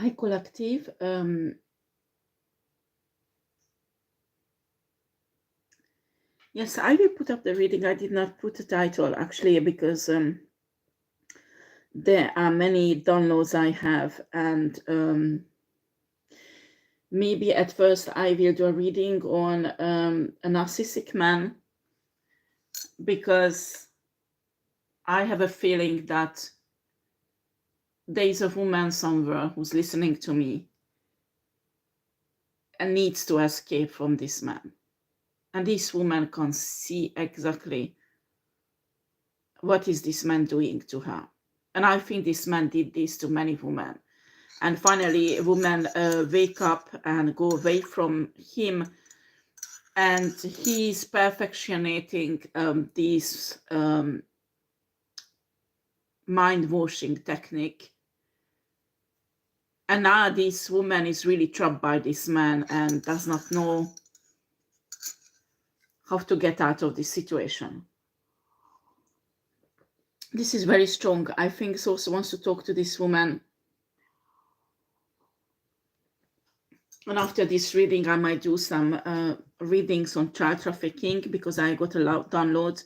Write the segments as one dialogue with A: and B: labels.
A: Hi, Collective. Yes, I will put up the reading. I did not put the title actually because there are many downloads I have, and maybe at first I will do a reading on a narcissistic man, because I have a feeling that there is a woman somewhere who's listening to me and needs to escape from this man. And this woman can see exactly what is this man doing to her. And I think this man did this to many women. And finally, women wake up and go away from him. And he's perfectionating this mind-washing technique. And now this woman is really trapped by this man and does not know how to get out of this situation. This is very strong. I think he also wants to talk to this woman. And after this reading, I might do some readings on child trafficking, because I got a lot of downloads.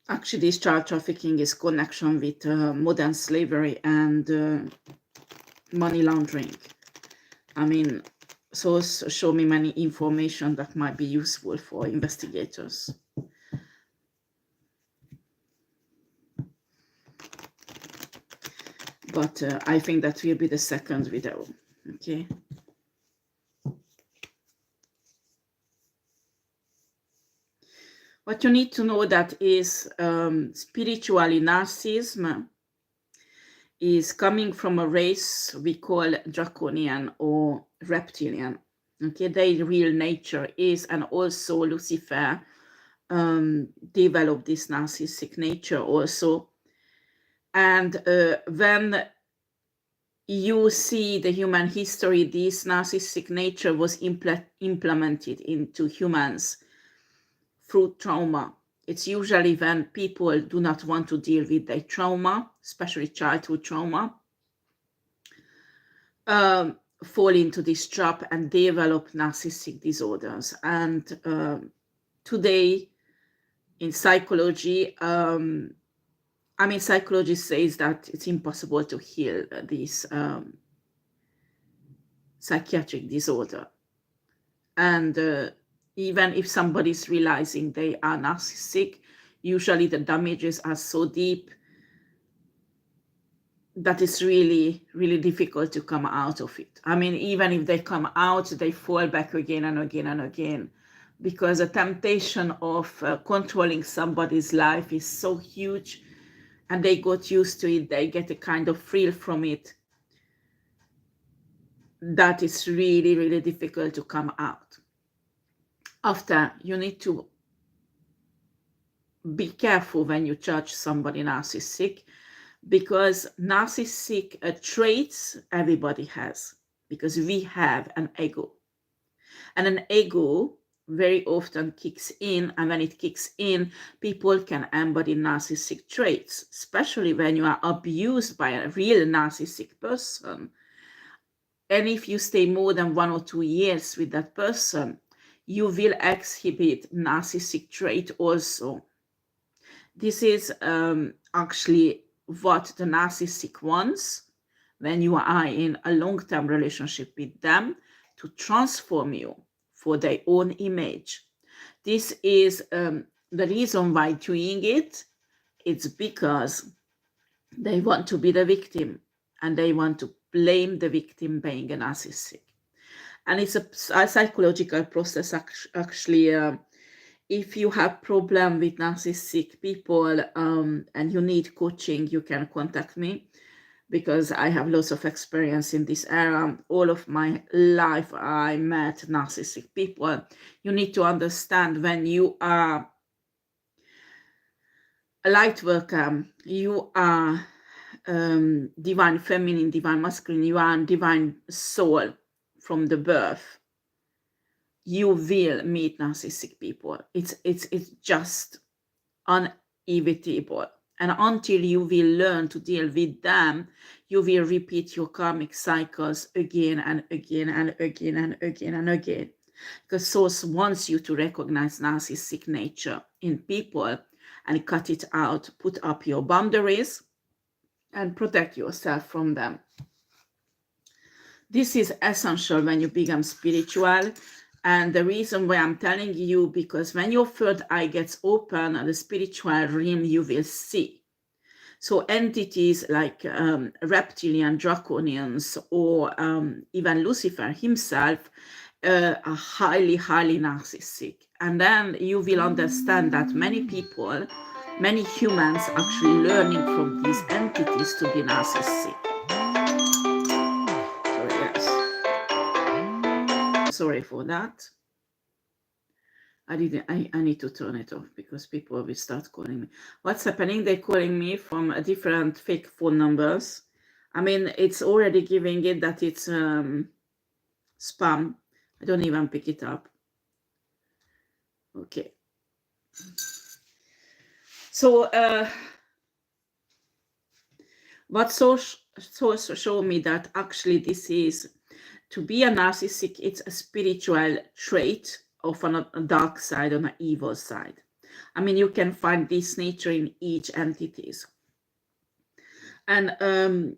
A: Actually, this child trafficking is connection with modern slavery and money laundering. I mean, source show me many information that might be useful for investigators. But I think that will be the second video, okay? What you need to know that is spiritually narcissism is coming from a race we call draconian or reptilian. Okay, their real nature is, and also Lucifer developed this narcissistic nature also. And when you see the human history, this narcissistic nature was implemented into humans through trauma. It's usually when people do not want to deal with their trauma, especially childhood trauma, fall into this trap and develop narcissistic disorders. And today in psychology, psychology says that it's impossible to heal this psychiatric disorder. And even if somebody's realizing they are narcissistic, usually the damages are so deep that it's really, really difficult to come out of it. I mean, even if they come out, they fall back again and again and again, because the temptation of controlling somebody's life is so huge, and they got used to it, they get a kind of thrill from it, that is really, really difficult to come out. After, you need to be careful when you judge somebody narcissistic, because narcissistic traits everybody has, because we have an ego. And an ego very often kicks in, and when it kicks in, people can embody narcissistic traits, especially when you are abused by a real narcissistic person. And if you stay more than 1 or 2 years with that person, you will exhibit narcissistic trait also. This is actually what the narcissistic wants when you are in a long-term relationship with them, to transform you for their own image. This is the reason why doing it. It's because they want to be the victim, and they want to blame the victim being a narcissistic. And it's a psychological process actually. If you have problem with narcissistic people and you need coaching, you can contact me, because I have lots of experience in this area. All of my life I met narcissistic people. You need to understand, when you are a light worker, you are divine feminine, divine masculine, you are divine soul from the birth. you will meet narcissistic people. It's just inevitable. And until you will learn to deal with them, you will repeat your karmic cycles again and again and again and again and again. Because Source wants you to recognize narcissistic nature in people and cut it out, put up your boundaries, and protect yourself from them. This is essential when you become spiritual. And the reason why I'm telling you, because when your third eye gets open, the spiritual realm, you will see. So entities like reptilian, draconians, or even Lucifer himself are highly, highly narcissistic. And then you will understand that many people, many humans actually learning from these entities to be narcissistic. Sorry for that. I need to turn it off because people will start calling me. What's happening? They're calling me from a different fake phone numbers. I mean, it's already giving it that it's spam. I don't even pick it up. Okay. So what source show me that actually this is, to be a narcissistic, it's a spiritual trait of a dark side, on an evil side. I mean, you can find this nature in each entities. And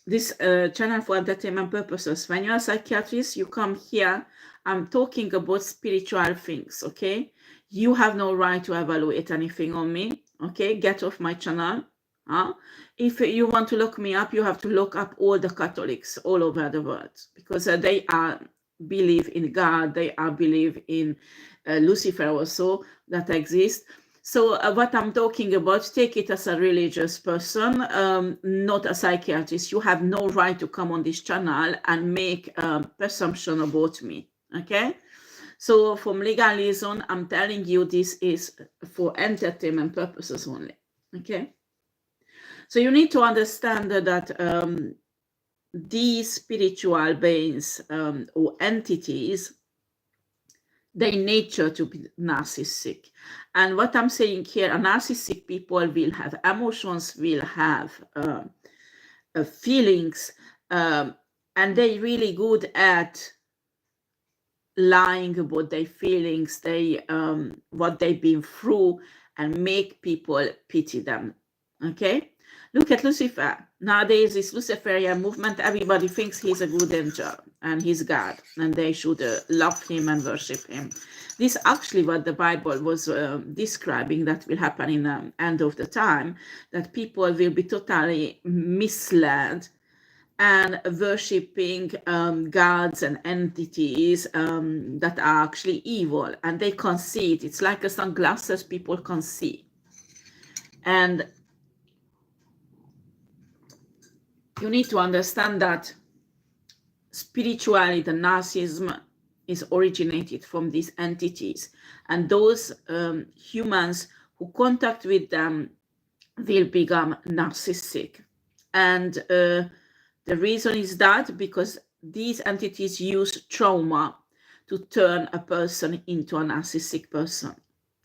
A: this channel for entertainment purposes, when you're a psychiatrist, you come here, I'm talking about spiritual things, okay? You have no right to evaluate anything on me, okay? Get off my channel. If you want to look me up, you have to look up all the Catholics all over the world, because they are believe in God, they are believe in Lucifer also, that exists. So what I'm talking about, take it as a religious person, not a psychiatrist. You have no right to come on this channel and make presumption about me, okay? So from legalism, I'm telling you this is for entertainment purposes only, okay? So you need to understand that these spiritual beings or entities, their nature to be narcissistic. And what I'm saying here, a narcissistic people will have emotions, will have feelings, and they're really good at lying about their feelings, they what they've been through, and make people pity them, okay? Look at Lucifer. Nowadays, this Luciferian movement, everybody thinks he's a good angel and he's God, and they should love him and worship him. This actually what the Bible was describing that will happen in the end of the time, that people will be totally misled and worshipping gods and entities that are actually evil, and they can't see it. It's like a sunglasses people can see. And you need to understand that spirituality, the narcissism, is originated from these entities, and those humans who contact with them will become narcissistic. And the reason is that because these entities use trauma to turn a person into a narcissistic person.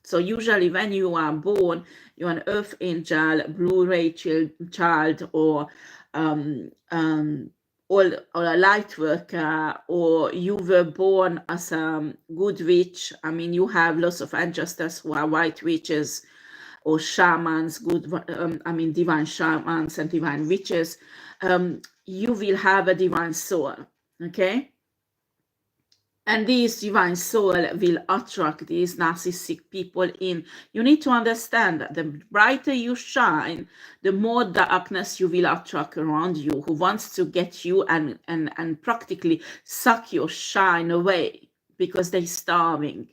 A: So usually when you are born, you're an earth angel, blue-ray child, or a light worker, or you were born as a good witch. I mean, you have lots of ancestors who are white witches or shamans, divine shamans and divine witches. You will have a divine soul, okay? And this divine soul will attract these narcissistic people in. You need to understand that the brighter you shine, the more darkness you will attract around you, who wants to get you and practically suck your shine away because they're starving.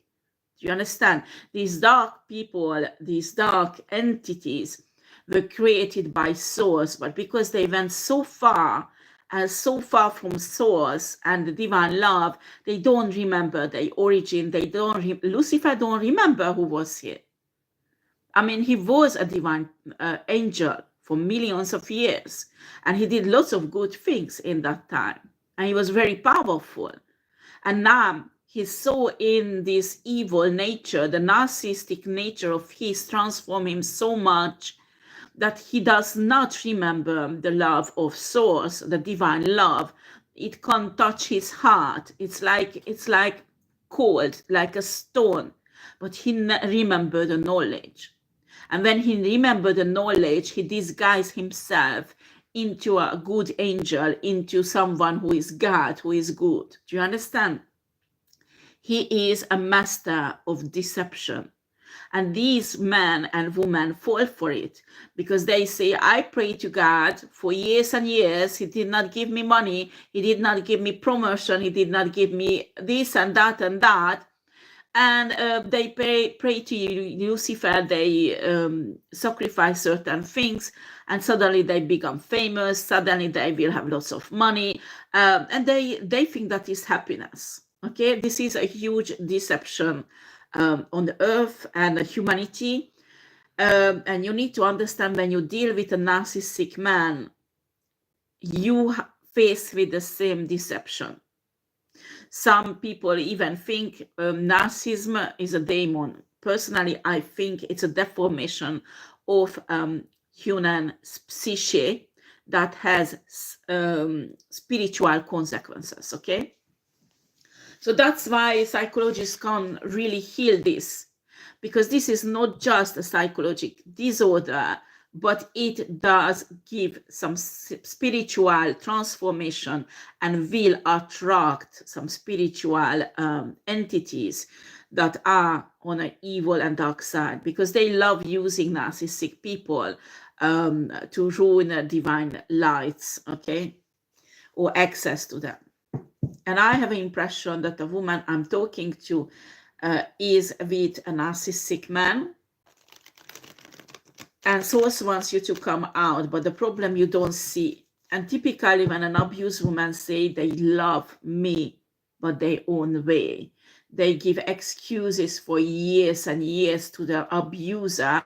A: Do you understand? These dark people, these dark entities were created by Source, but because they went so far from Source and the divine love, they don't remember their origin. They don't. Lucifer don't remember who was he. I mean, he was a divine angel for millions of years, and he did lots of good things in that time, and he was very powerful. And now he's so in this evil nature, the narcissistic nature of his transform him so much that he does not remember the love of source, the divine love. It can't touch his heart. It's like cold, like a stone. But he remember the knowledge. And when he remembered the knowledge, he disguised himself into a good angel, into someone who is God, who is good. Do you understand? He is a master of deception. And these men and women fall for it because they say, I pray to God for years and years. He did not give me money. He did not give me promotion. He did not give me this and that and that. And they pray to Lucifer. They sacrifice certain things, and suddenly they become famous. Suddenly they will have lots of money, and they think that is happiness. Okay, this is a huge deception on the earth and humanity. And you need to understand, when you deal with a narcissistic man, you face with the same deception. Some people even think narcissism is a demon. Personally, I think it's a deformation of human psyche that has spiritual consequences, okay? So that's why psychologists can't really heal this, because this is not just a psychological disorder, but it does give some spiritual transformation and will attract some spiritual entities that are on an evil and dark side, because they love using narcissistic people to ruin divine lights, okay, or access to them. And I have an impression that the woman I'm talking to is with a narcissistic man. And source wants you to come out, but the problem you don't see. And typically when an abused woman say they love me, but their own way, they give excuses for years and years to the abuser,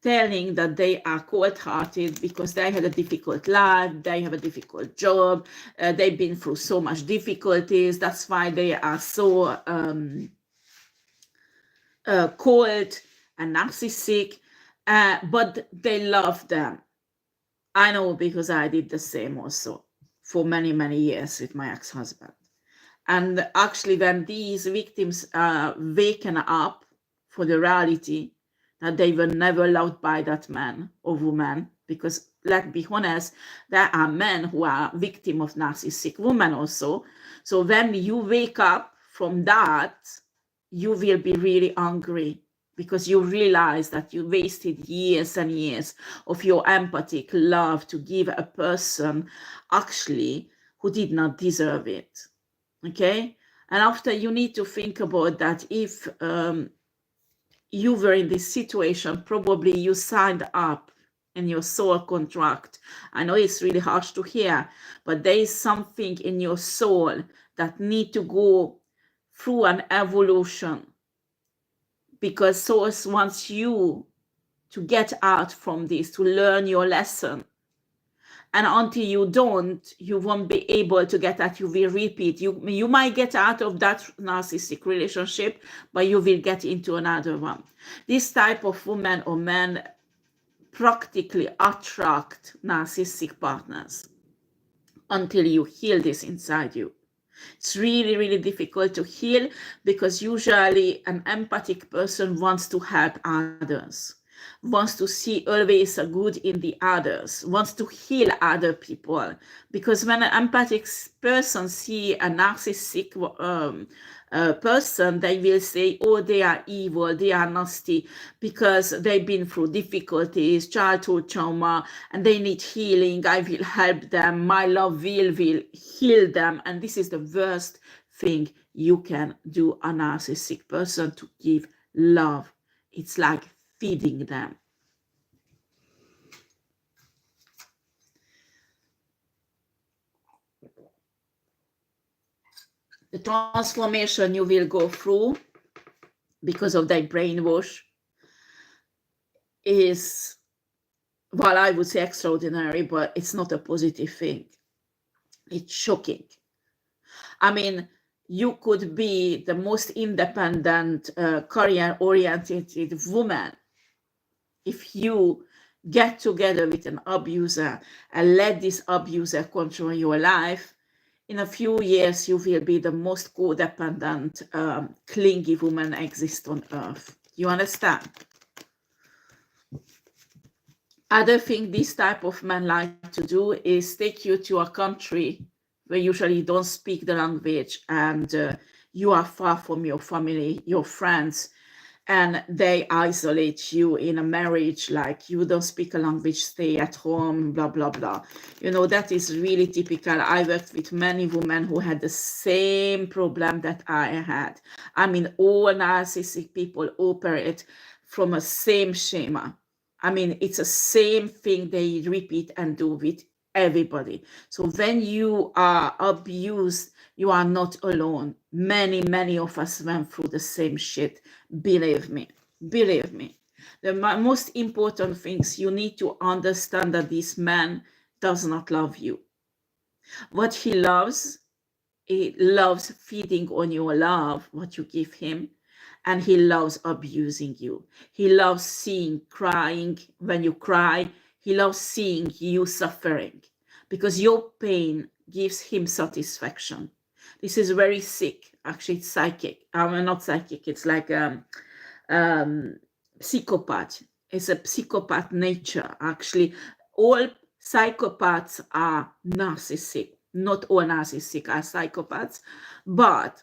A: telling that they are cold-hearted because they had a difficult life, they have a difficult job, they've been through so much difficulties. That's why they are so cold and narcissistic, but they love them. I know, because I did the same also for many, many years with my ex-husband. And actually, when these victims are waken up for the reality that they were never loved by that man or woman, because let's be honest, there are men who are victim of narcissistic women also. So when you wake up from that, you will be really angry, because you realize that you wasted years and years of your empathic love to give a person actually who did not deserve it. Okay? And after, you need to think about that. If you were in this situation, probably you signed up in your soul contract. I know it's really harsh to hear, but there is something in your soul that need to go through an evolution, because source wants you to get out from this, to learn your lesson. And until you don't, you won't be able to get out. You will repeat. You might get out of that narcissistic relationship, but you will get into another one. This type of woman or man practically attract narcissistic partners until you heal this inside you. It's really, really difficult to heal, because usually an empathic person wants to help others, wants to see always a good in the others, wants to heal other people. Because when an empathic person see a narcissistic person, they will say, oh, they are evil, they are nasty, because they've been through difficulties, childhood trauma, and they need healing. I will help them. My love will heal them. And this is the worst thing you can do a narcissistic person, to give love. It's like feeding them. The transformation you will go through because of their brainwash is, well, I would say extraordinary, but it's not a positive thing. It's shocking. I mean, you could be the most independent, career-oriented woman if you get together with an abuser and let this abuser control your life. In a few years, you will be the most codependent, clingy woman exist on earth. You understand? Other thing this type of men like to do is take you to a country where usually you don't speak the language and you are far from your family, your friends, and they isolate you in a marriage, like you don't speak a language, stay at home, blah, blah, blah. You know, that is really typical. I worked with many women who had the same problem that I had. I mean, all narcissistic people operate from a same schema. I mean, it's the same thing they repeat and do with everybody. So when you are abused, you are not alone. Many of us went through the same shit. Believe me. The most important things, you need to understand that this man does not love you. What he loves feeding on your love, what you give him, and he loves abusing you. He loves seeing crying when you cry. He loves seeing you suffering because your pain gives him satisfaction. This is very sick. Actually, it's psychic. Not psychic. It's like psychopath. It's a psychopath nature. Actually, all psychopaths are narcissistic. Not all narcissists are psychopaths, but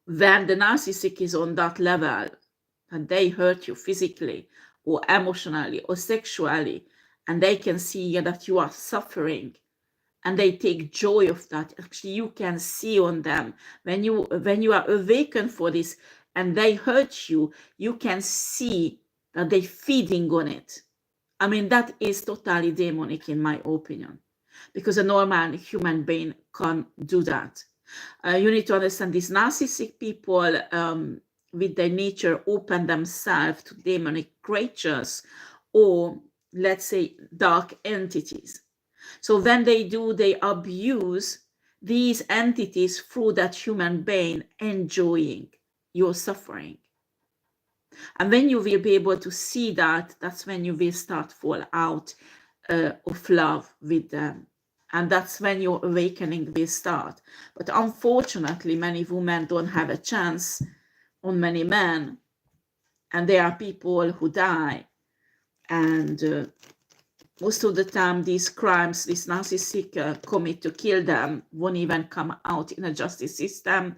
A: when the narcissist is on that level and they hurt you physically or emotionally or sexually, and they can see that you are suffering and they take joy of that. Actually, you can see on them when you are awakened for this and they hurt you, you can see that they're feeding on it. I mean, that is totally demonic in my opinion, because a normal human being can't do that. You need to understand these narcissistic people with their nature open themselves to demonic creatures or, let's say, dark entities. So when they do, they abuse these entities through that human being enjoying your suffering. And when you will be able to see that, that's when you will start fall out of love with them. And that's when your awakening will start. But unfortunately, many women don't have a chance on many men. And there are people who die. And most of the time, these crimes, this narcissistic commit to kill them, won't even come out in a justice system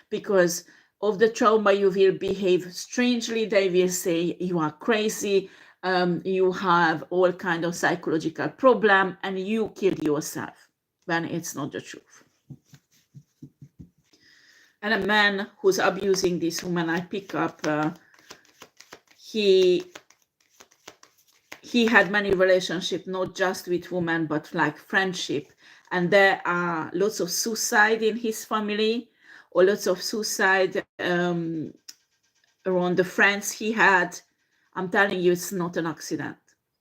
A: because of the trauma. You will behave strangely. They will say you are crazy. You have all kind of psychological problem and you killed yourself, when it's not the truth. And a man who's abusing this woman I pick up, he had many relationships, not just with women, but like friendship. And there are lots of suicide in his family, or lots of suicide around the friends he had. I'm telling you, it's not an accident.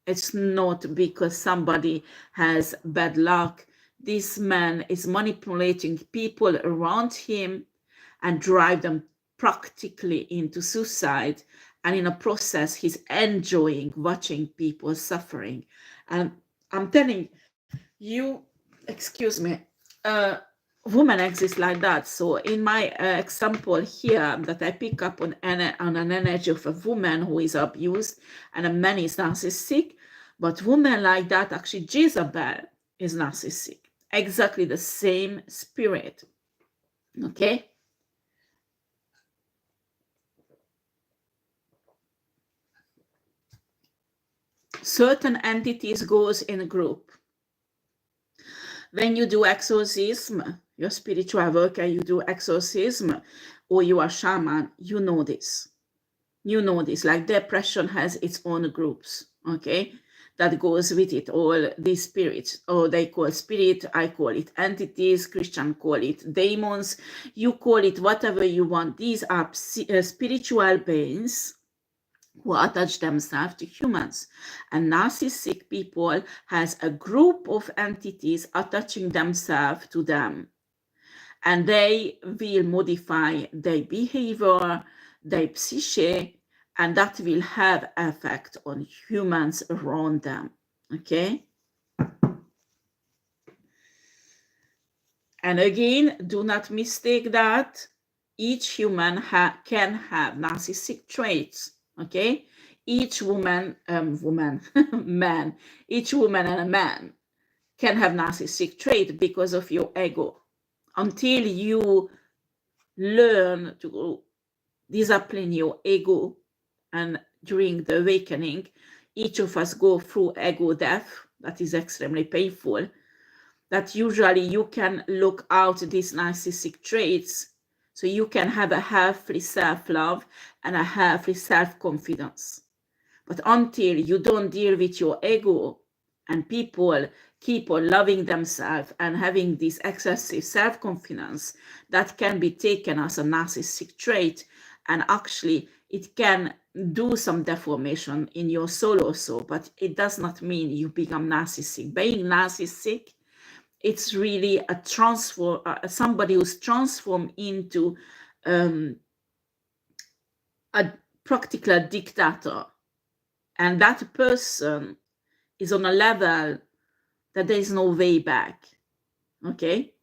A: It's not because somebody has bad luck. This man is manipulating people around him and drive them practically into suicide. And in a process, he's enjoying watching people suffering. And I'm telling you, excuse me, women exist like that. So in my example here that I pick up on an energy of a woman who is abused and a man is narcissistic, but women like that, actually Jezebel is narcissistic. Exactly the same spirit. Okay? Certain entities goes in a group. When you do exorcism, you're spiritual worker, you do exorcism, or you are shaman, you know this. You know this, like depression has its own groups, okay? That goes with it, all these spirits, or they call spirit, I call it entities, Christian call it demons, you call it whatever you want. These are spiritual beings who attach themselves to humans. And narcissistic people has a group of entities attaching themselves to them. and they will modify their behavior, their psyche, and that will have effect on humans around them. Okay? And again, do not mistake that each human can have narcissistic traits. Okay? Each woman, man, each woman and a man can have narcissistic trait because of your ego. Until you learn to discipline your ego, and during the awakening, each of us go through ego death. That is extremely painful. That usually you can look out these narcissistic traits so you can have a healthy self-love and a healthy self-confidence. But until you don't deal with your ego, and people keep on loving themselves and having this excessive self-confidence, that can be taken as a narcissistic trait, and actually it can do some deformation in your soul also, but it does not mean you become narcissistic. Being narcissistic, it's really a somebody who's transformed into a practical dictator, and that person is on a level that there is no way back. Okay,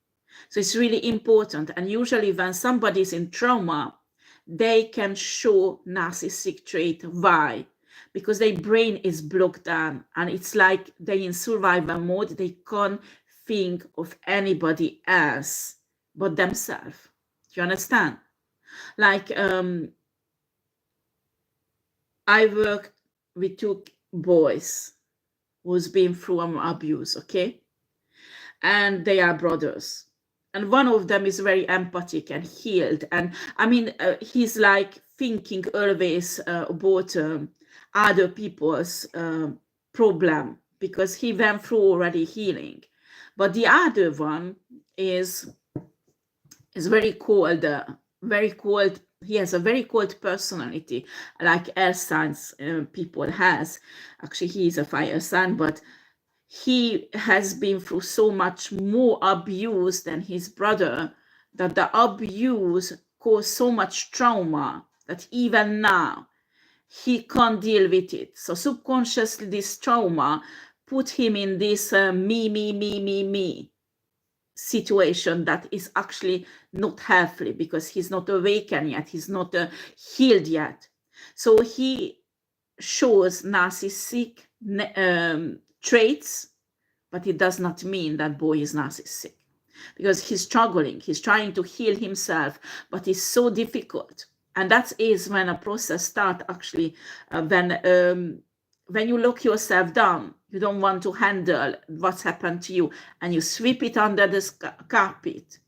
A: so it's really important. And usually when somebody is in trauma, they can show narcissistic trait. Why? Because their brain is blocked down, and it's like they're in survival mode. They can't think of anybody else but themselves. Do you understand? Like I work with two boys who's been through abuse, okay? And they are brothers. And one of them is very empathic and healed. And I mean, he's like thinking always about other people's problem, because he went through already healing. But the other one is very cold, he has a very cold personality, like air signs people has. Actually, he is a fire sign, but he has been through so much more abuse than his brother, that the abuse caused so much trauma that even now he can't deal with it. So subconsciously, this trauma put him in this me situation that is actually not healthy, because he's not awakened yet, he's not healed yet. So he shows narcissistic traits, but it does not mean that boy is narcissistic, because he's struggling, he's trying to heal himself, but it's so difficult. And that is when a process starts, actually, when you lock yourself down, you don't want to handle what's happened to you, and you sweep it under the carpet.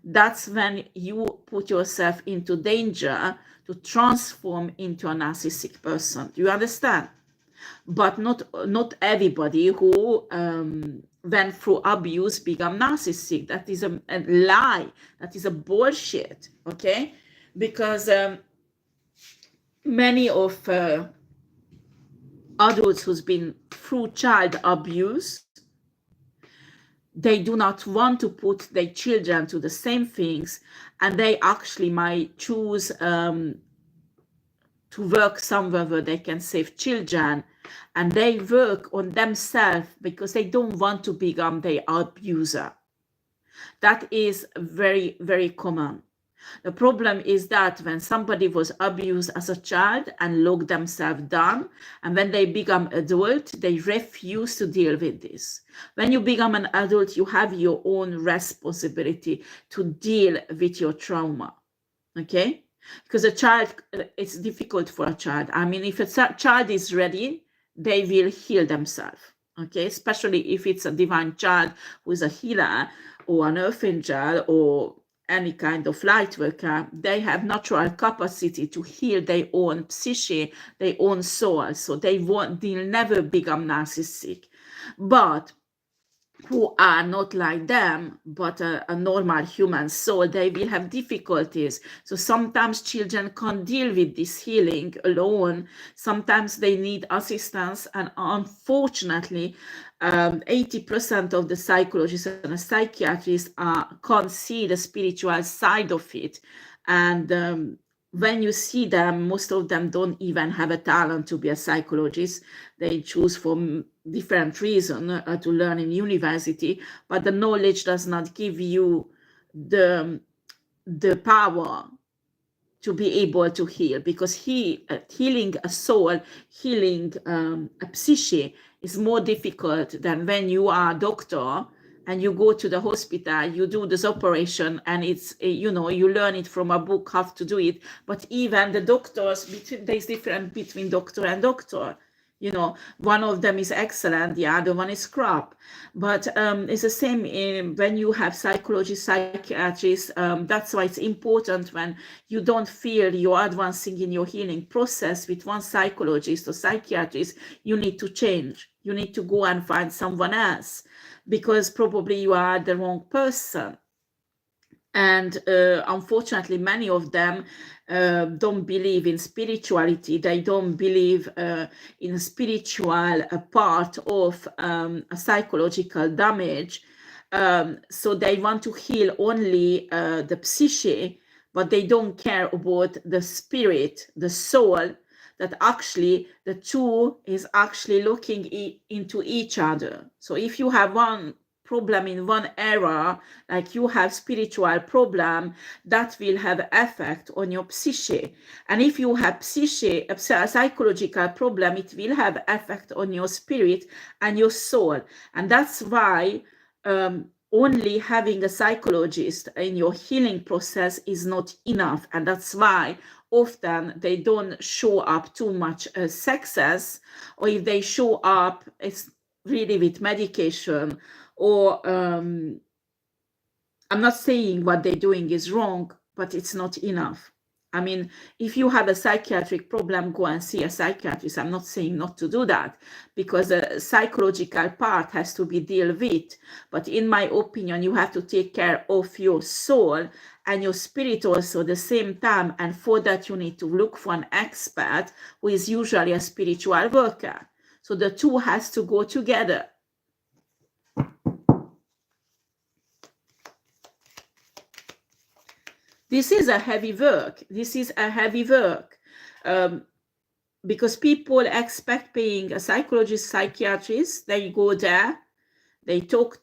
A: That's when you put yourself into danger to transform into a narcissistic person. Do you understand? But not everybody who went through abuse become narcissistic. That is a lie. That is a bullshit. Okay, because many of adults who's been through child abuse, they do not want to put their children to the same things, and they actually might choose to work somewhere where they can save children, and they work on themselves because they don't want to become the abuser. That is very, very common. The problem is that when somebody was abused as a child and locked themselves down, and when they become adult, they refuse to deal with this. When you become an adult, you have your own responsibility to deal with your trauma. Okay? Because a child, it's difficult for a child. I mean, if a child is ready, they will heal themselves. Okay? Especially if it's a divine child who is a healer, or an archangel, or any kind of light worker, they have natural capacity to heal their own psyche, their own soul. So they'll never become narcissistic. But who are not like them, but a normal human soul, they will have difficulties. So sometimes children can't deal with this healing alone. Sometimes they need assistance, and unfortunately, 80% of the psychologists and psychiatrists can't see the spiritual side of it. And when you see them, most of them don't even have a talent to be a psychologist. They choose for different reasons to learn in university, but the knowledge does not give you the power to be able to heal, because healing a soul, healing a psyche is more difficult than when you are a doctor and you go to the hospital, you do this operation, and it's, you know, you learn it from a book how to do it. But even the doctors, there's difference between doctor and doctor. You know, one of them is excellent, the other one is crap. But it's the same when you have psychologists, psychiatrists. That's why it's important, when you don't feel you're advancing in your healing process with one psychologist or psychiatrist, you need to change. You need to go and find someone else, because probably you are the wrong person. And unfortunately, many of them don't believe in spirituality. They don't believe in a spiritual part of a psychological damage. So they want to heal only the psyche, but they don't care about the spirit, the soul, that actually the two is actually looking into each other. So if you have one problem in one area, like you have spiritual problem, that will have effect on your psyche. And if you have psyche, a psychological problem, it will have effect on your spirit and your soul. And that's why only having a psychologist in your healing process is not enough. And that's why often they don't show up too much success, or if they show up, it's really with medication. Or I'm not saying what they're doing is wrong, but it's not enough. I mean, if you have a psychiatric problem, go and see a psychiatrist. I'm not saying not to do that, because the psychological part has to be dealt with. But in my opinion, you have to take care of your soul and your spirit also at the same time. And for that, you need to look for an expert who is usually a spiritual worker. So the two has to go together. This is a heavy work. This is a heavy work because people expect paying a psychologist, psychiatrist. They go there, they talk,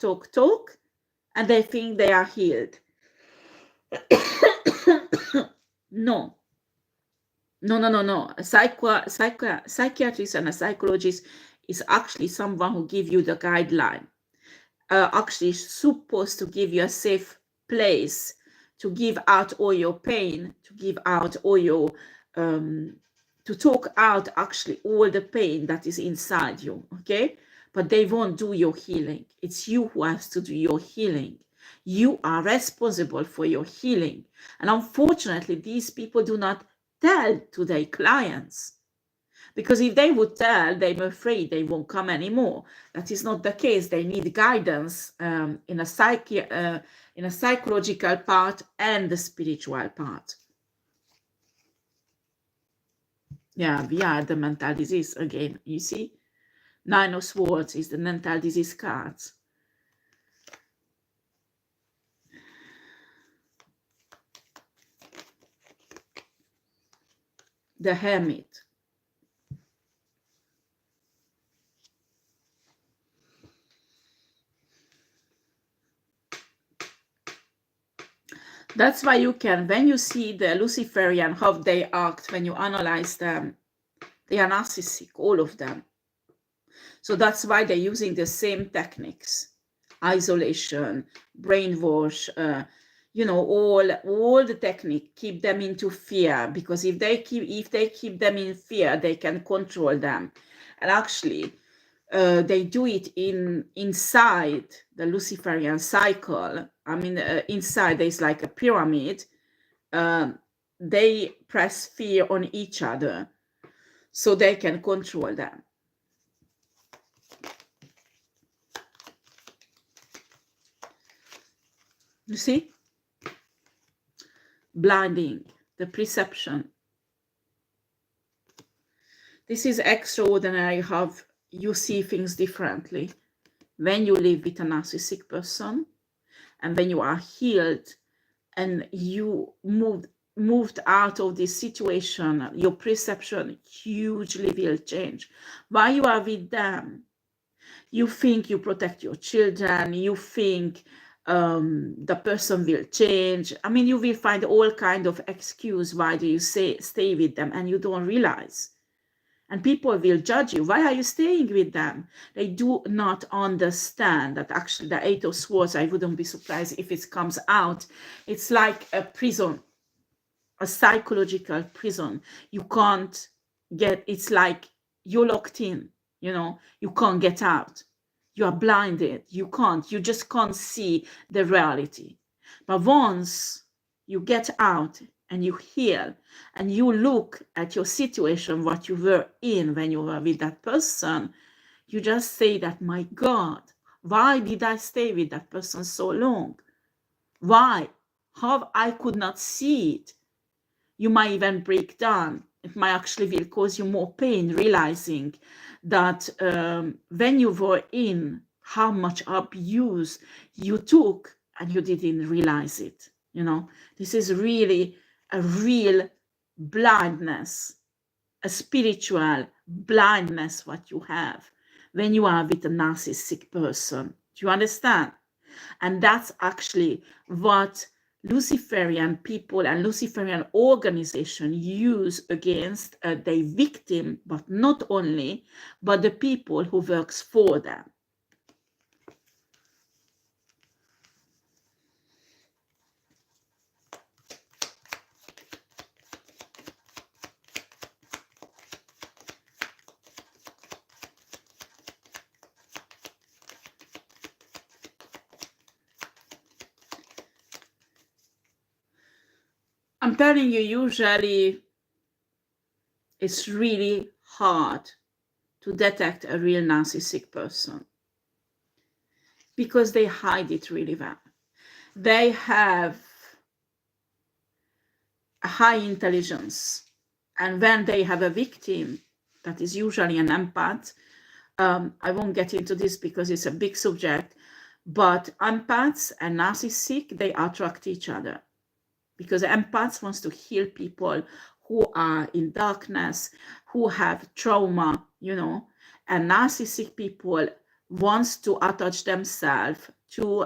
A: and they think they are healed. No. A psychiatrist and a psychologist is actually someone who gives you the guideline. Actually supposed to give you a safe place to give out all your pain, to give out all your, to talk out actually all the pain that is inside you, okay? But they won't do your healing. It's you who has to do your healing. You are responsible for your healing. And unfortunately, these people do not tell to their clients. Because if they would tell, they're afraid they won't come anymore. That is not the case. They need guidance in a psychological part and the spiritual part. Yeah, we are the mental disease again. You see, 9 of Swords is the mental disease cards. The Hermit. That's why you can, when you see the Luciferian, how they act, when you analyze them, they are narcissistic, all of them. So that's why they're using the same techniques: isolation, brainwash, you know, all the technique, keep them into fear, because if they keep them in fear, they can control them. And actually, they do it inside the Luciferian cycle. I mean, inside there's like a pyramid. They press fear on each other so they can control them. You see? Blinding, the perception. This is extraordinary how you see things differently. when you live with a narcissistic person, and when you are healed and you moved out of this situation, your perception hugely will change. While you are with them, you think you protect your children, you think the person will change. I mean, you will find all kind of excuse why do you stay with them, and you don't realize. And people will judge you. Why are you staying with them? They do not understand that actually the Eight of Swords, I wouldn't be surprised if it comes out. It's like a prison, a psychological prison. You can't get, it's like you're locked in, you can't get out. You are blinded. You just can't see the reality. But once you get out and you heal and you look at your situation, what you were in when you were with that person, you just say that, my God, why did I stay with that person so long? Why? How I could not see it? You might even break down. It might actually will cause you more pain, realizing that when you were in, how much abuse you took and you didn't realize it. This is really a real blindness, a spiritual blindness what you have when you are with a narcissistic person. Do you understand? And that's actually what Luciferian people and Luciferian organization use against the victim, but not only, but the people who works for them. I'm telling you, usually it's really hard to detect a real narcissistic person because they hide it really well. They have a high intelligence, and when they have a victim that is usually an empath, I won't get into this because it's a big subject, but empaths and narcissists, they attract each other because empaths wants to heal people who are in darkness, who have trauma, and narcissistic people wants to attach themselves to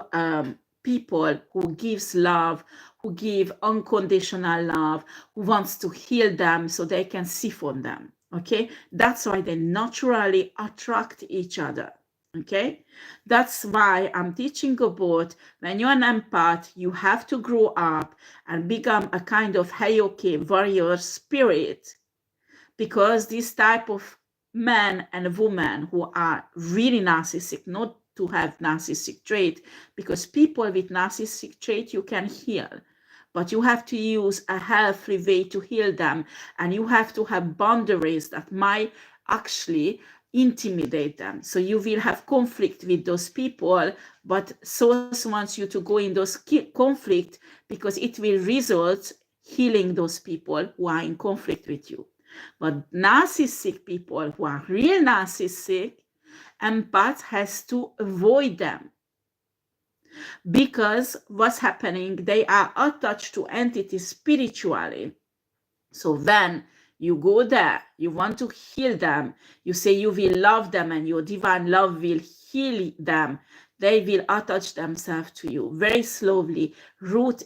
A: people who gives love, who give unconditional love, who wants to heal them so they can siphon them. Okay, that's why they naturally attract each other. Okay, that's why I'm teaching about when you're an empath, you have to grow up and become a kind of heyoke warrior spirit, because this type of man and woman who are really narcissistic, not to have narcissistic trait, because people with narcissistic trait you can heal, but you have to use a healthy way to heal them, and you have to have boundaries that might actually intimidate them. So you will have conflict with those people, but source wants you to go in those conflict because it will result healing those people who are in conflict with you. But narcissistic people who are real narcissistic, empath has to avoid them, because what's happening, they are attached to entities spiritually. So when you go there, you want to heal them, you say you will love them and your divine love will heal them, they will attach themselves to you very slowly, root,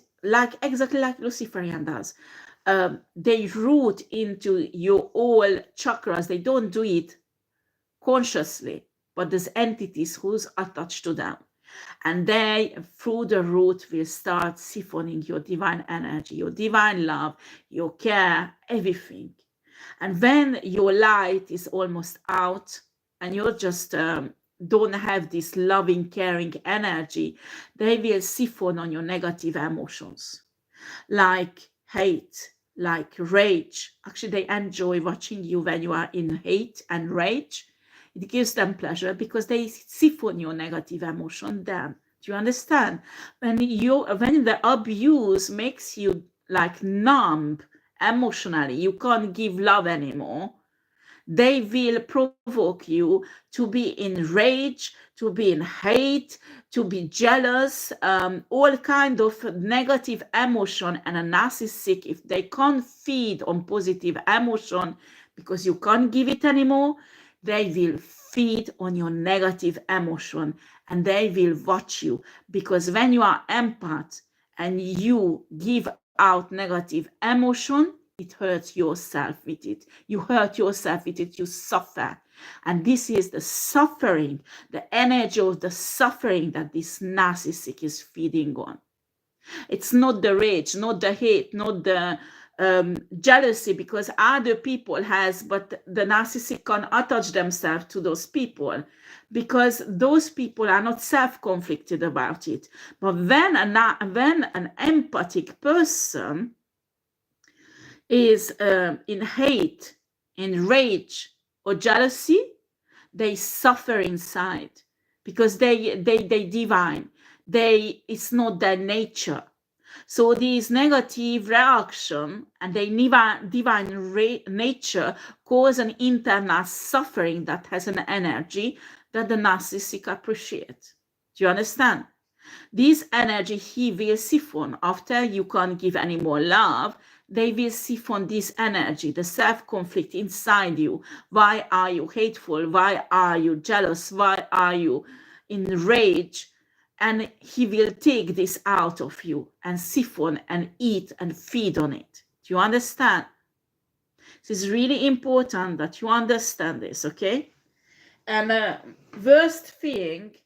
A: exactly like Luciferian does. They root into your all chakras. They don't do it consciously, but there's entities who's attached to them. And they, through the root, will start siphoning your divine energy, your divine love, your care, everything. And when your light is almost out and you're just don't have this loving, caring energy, they will siphon on your negative emotions, like hate, like rage. Actually, they enjoy watching you when you are in hate and rage. It gives them pleasure because they siphon your negative emotion then. Do you understand? When the abuse makes you like numb emotionally, you can't give love anymore, They will provoke you to be in rage, to be in hate, to be jealous, all kind of negative emotion. And a narcissistic, if they can't feed on positive emotion because you can't give it anymore, they will feed on your negative emotion, and they will watch you, because when you are empath and you give out negative emotion, it hurts yourself with it. You hurt yourself with it, you suffer. And this is the suffering, the energy of the suffering that this narcissistic is feeding on. It's not the rage, not the hate, not the jealousy, because other people has, but the narcissist can attach themselves to those people, because those people are not self-conflicted about it. But when an empathic person is in hate, in rage, or jealousy, they suffer inside, because they divine. It's not their nature. So these negative reaction and their divine nature cause an internal suffering that has an energy that the narcissistic appreciates. Do you understand? This energy he will siphon after you can't give any more love. They will siphon this energy, the self-conflict inside you. Why are you hateful? Why are you jealous? Why are you in rage? And he will take this out of you and siphon and eat and feed on it. Do you understand? This is really important that you understand this, okay? And worst thing,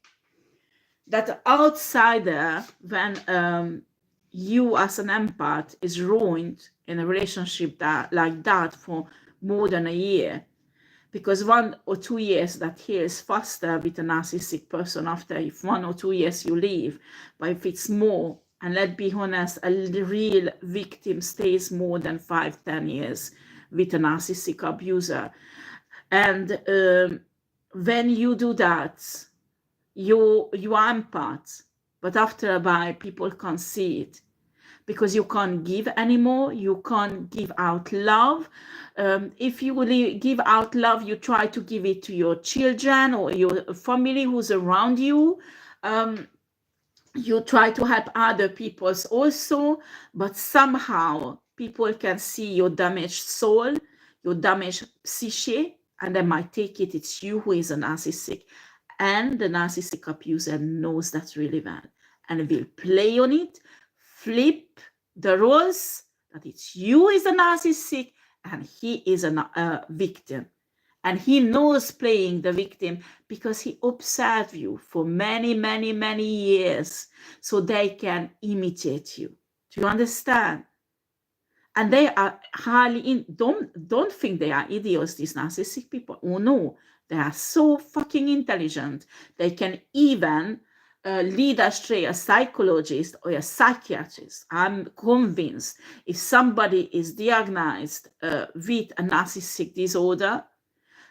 A: that outsider, when you as an empath is ruined in a relationship like that for more than a year, because 1 or 2 years that heals faster with a narcissistic person after if 1 or 2 years you leave. But if it's more, and let's be honest, a real victim stays more than 5-10 years with a narcissistic abuser. And when you do that, you are empath, but after a while people can't see it, because you can't give anymore. You can't give out love. If you will give out love, you try to give it to your children or your family who's around you. You try to help other people also, but somehow people can see your damaged soul, your damaged psyche, and they might take it. It's you who is a narcissistic. And the narcissistic abuser knows that really well and will play on it, flip the roles, that it's you who is a narcissistic and he is a victim. And he knows playing the victim because he observed you for many, many, many years, so they can imitate you. Do you understand? And they are highly don't think they are idiots, these narcissistic people. Oh no, they are so fucking intelligent. They can even lead astray a psychologist or a psychiatrist. I'm convinced if somebody is diagnosed with a narcissistic disorder,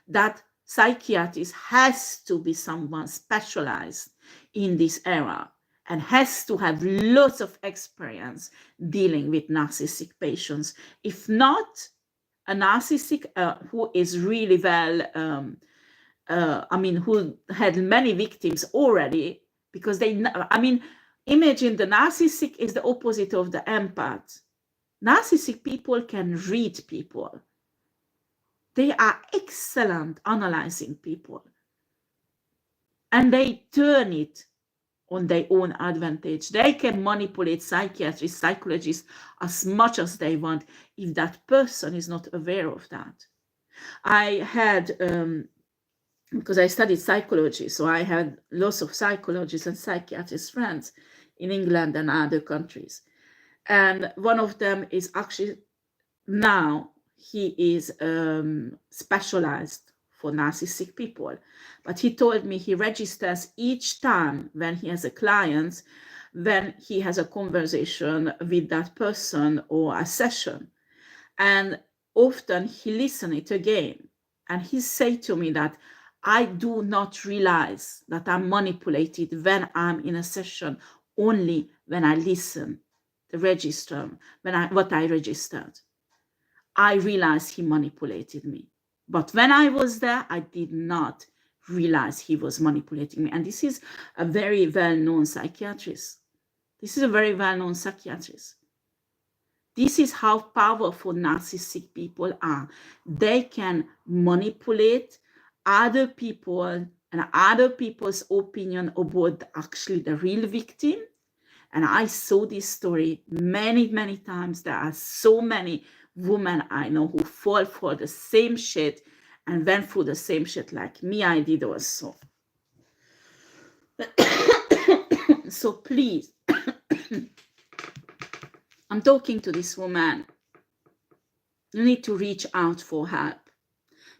A: that psychiatrist has to be someone specialized in this area and has to have lots of experience dealing with narcissistic patients. If not, a narcissistic who is really well, who had many victims already, because imagine the narcissistic is the opposite of the empath. Narcissistic people can read people. They are excellent analyzing people. And they turn it on their own advantage. They can manipulate psychiatrists, psychologists as much as they want if that person is not aware of that. I had, because I studied psychology, so I had lots of psychologists and psychiatrist friends in England and other countries. And one of them is actually now, he is specialized for narcissistic people. But he told me he registers each time when he has a client, when he has a conversation with that person or a session. And often he listens it again. And he say to me that I do not realize that I'm manipulated when I'm in a session, only when I listen, the register, what I registered. I realized he manipulated me. But when I was there, I did not realize he was manipulating me. And this is a very well-known psychiatrist. This is a very well-known psychiatrist. This is how powerful narcissistic people are. They can manipulate other people and other people's opinion about actually the real victim. And I saw this story many, many times. There are so many women I know who fall for the same shit and went through the same shit like me I did also. So please, I'm talking to this woman. You need to reach out for help,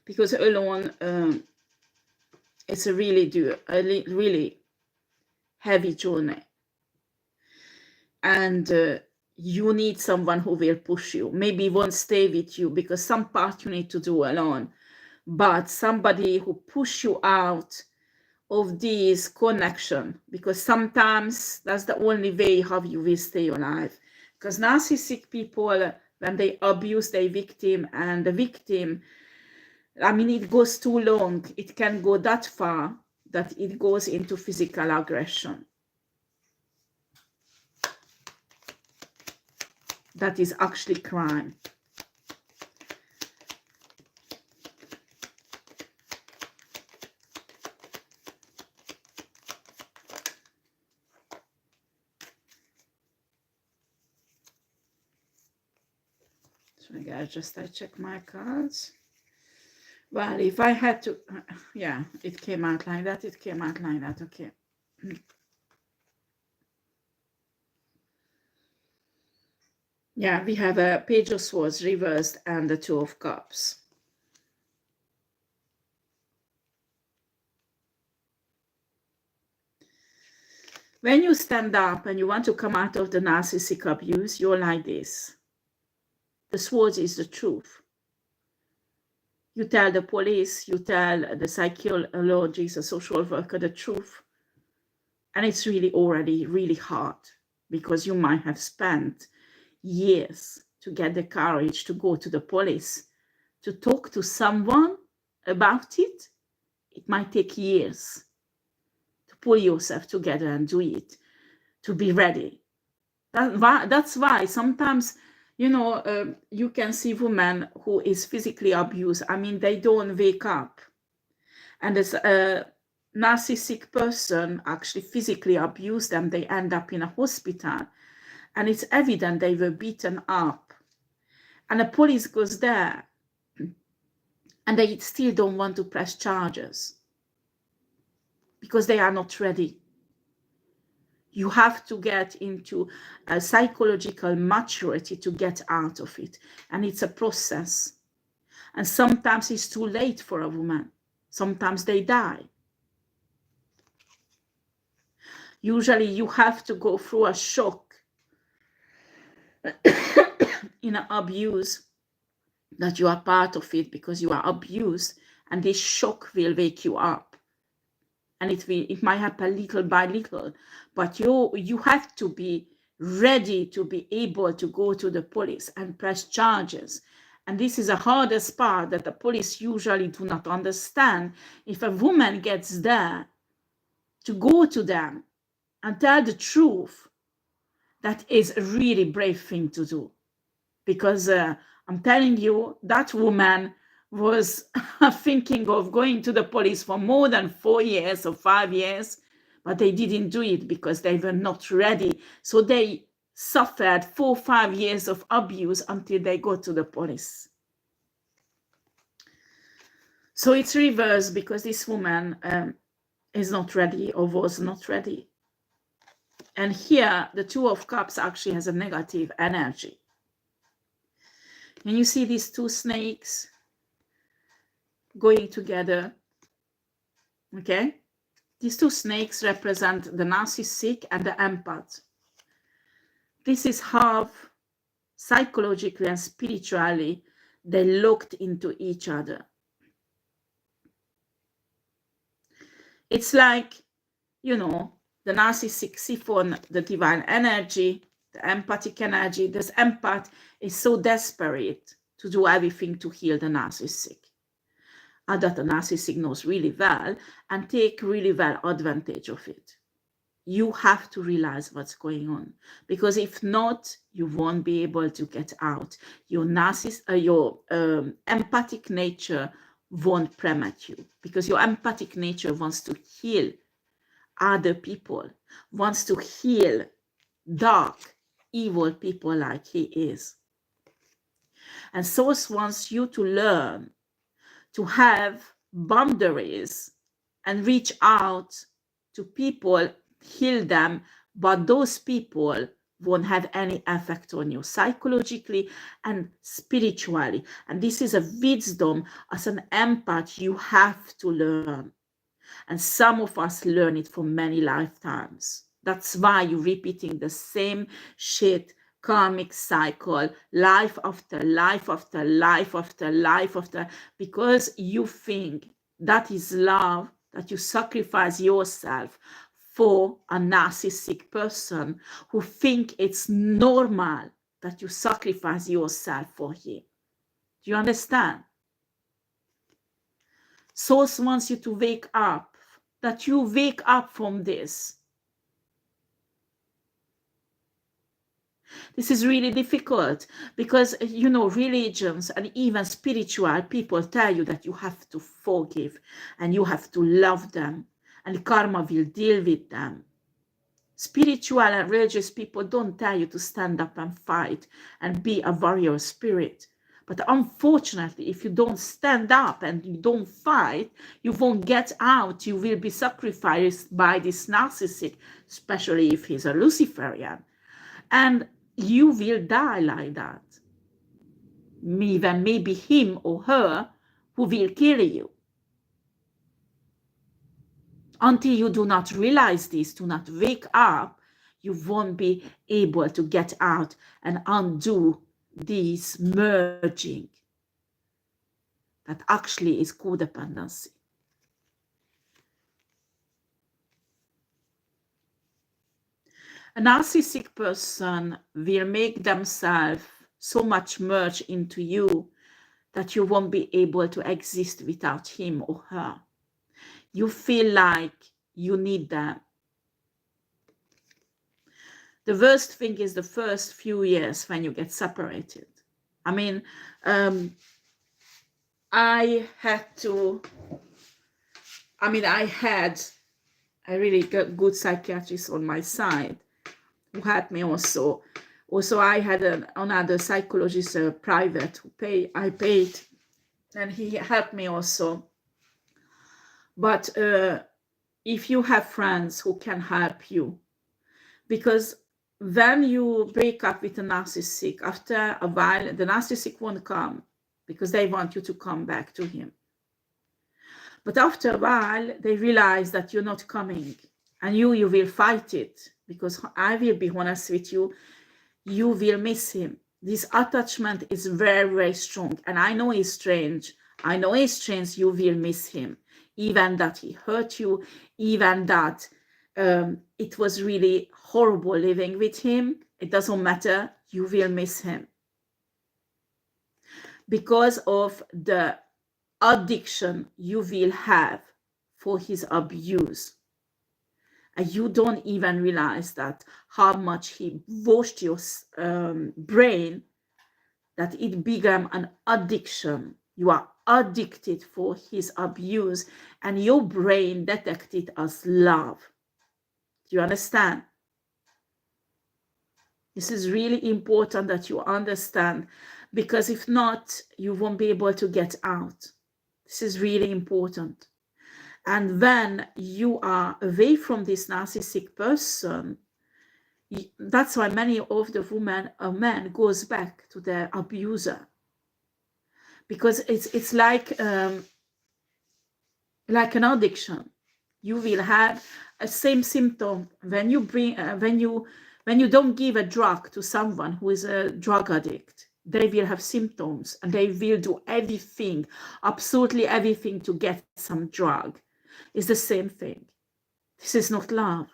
A: because alone it's a really heavy journey, and you need someone who will push you. Maybe won't stay with you, because some part you need to do alone, but somebody who push you out of this connection, because sometimes that's the only way how you will stay alive. Because narcissistic people, when they abuse their victim, and the victim, I mean, it goes too long. It can go that far that it goes into physical aggression. That is actually crime. So I check my cards. Well, if I had to, yeah, it came out like that. It came out like that. Okay. Yeah, we have a Page of Swords reversed and the Two of Cups. When you stand up and you want to come out of the narcissistic abuse, you're like this. The Swords is the truth. You tell the police, you tell the psychologist, a social worker, the truth. And it's really already really hard, because you might have spent years to get the courage to go to the police, to talk to someone about it. It might take years to pull yourself together and do it, to be ready. That's why sometimes, you know, you can see women who is physically abused. I mean, they don't wake up. And as a narcissistic person actually physically abused them, they end up in a hospital. And it's evident they were beaten up. And the police goes there, and they still don't want to press charges, because they are not ready. You have to get into a psychological maturity to get out of it. And it's a process. And sometimes it's too late for a woman. Sometimes they die. Usually you have to go through a shock in an abuse, that you are part of it because you are abused, and this shock will wake you up. And it might happen little by little, but you have to be ready to be able to go to the police and press charges. And this is the hardest part that the police usually do not understand. If a woman gets there to go to them and tell the truth, that is a really brave thing to do. Because I'm telling you, that woman was thinking of going to the police for more than 4 years or 5 years, but they didn't do it because they were not ready. So they suffered 4 or 5 years of abuse until they go to the police. So it's reversed because this woman is not ready, or was not ready. And here, the Two of Cups actually has a negative energy. And you see these two snakes going together, okay? These two snakes represent the narcissistic and the empath. This is how psychologically and spiritually they looked into each other. It's like, you know, the narcissistic siphon the divine energy, the empathic energy. This empath is so desperate to do everything to heal the narcissistic. that a narcissist knows really well and take really well advantage of it. You have to realize what's going on, because if not, you won't be able to get out. Your empathic nature won't permit you, because your empathic nature wants to heal other people, wants to heal dark, evil people like he is. And Source wants you to learn to have boundaries and reach out to people, heal them, but those people won't have any effect on you psychologically and spiritually. And this is a wisdom as an empath you have to learn. And some of us learn it for many lifetimes. That's why you're repeating the same shit, karmic cycle, life after life after life after life after, because you think that is love, that you sacrifice yourself for a narcissistic person who think it's normal that you sacrifice yourself for him. Do you understand? Source wants you to wake up, that you wake up from this. This is really difficult because, you know, religions and even spiritual people tell you that you have to forgive and you have to love them and karma will deal with them. Spiritual and religious people don't tell you to stand up and fight and be a warrior spirit. But unfortunately, if you don't stand up and you don't fight, you won't get out. You will be sacrificed by this narcissist, especially if he's a Luciferian. And you will die like that. Even maybe him or her who will kill you. Until you do not realize this, do not wake up, you won't be able to get out and undo this merging that actually is codependency. A narcissistic person will make themselves so much merge into you that you won't be able to exist without him or her. You feel like you need them. The worst thing is the first few years when you get separated. I mean, I had a really good psychiatrist on my side who had me also. Also, I had another psychologist, private, I paid, and he helped me also. But if you have friends who can help you, because when you break up with a narcissistic, after a while, the narcissistic won't come because they want you to come back to him. But after a while, they realize that you're not coming and you will fight it, because I will be honest with you, you will miss him. This attachment is very, very strong. And I know it's strange. I know it's strange you will miss him. Even that he hurt you, even that it was really horrible living with him. It doesn't matter. You will miss him. Because of the addiction you will have for his abuse. And you don't even realize that how much he washed your brain, that it became an addiction. You are addicted for his abuse, and your brain detected as love. Do you understand? This is really important that you understand, because if not, you won't be able to get out. This is really important. And when you are away from this narcissistic person, that's why many of the women or men goes back to their abuser, because it's like an addiction. You will have a same symptom when you bring when you don't give a drug to someone who is a drug addict. They will have symptoms and they will do everything, absolutely everything, to get some drug. It's the same thing. This is not love.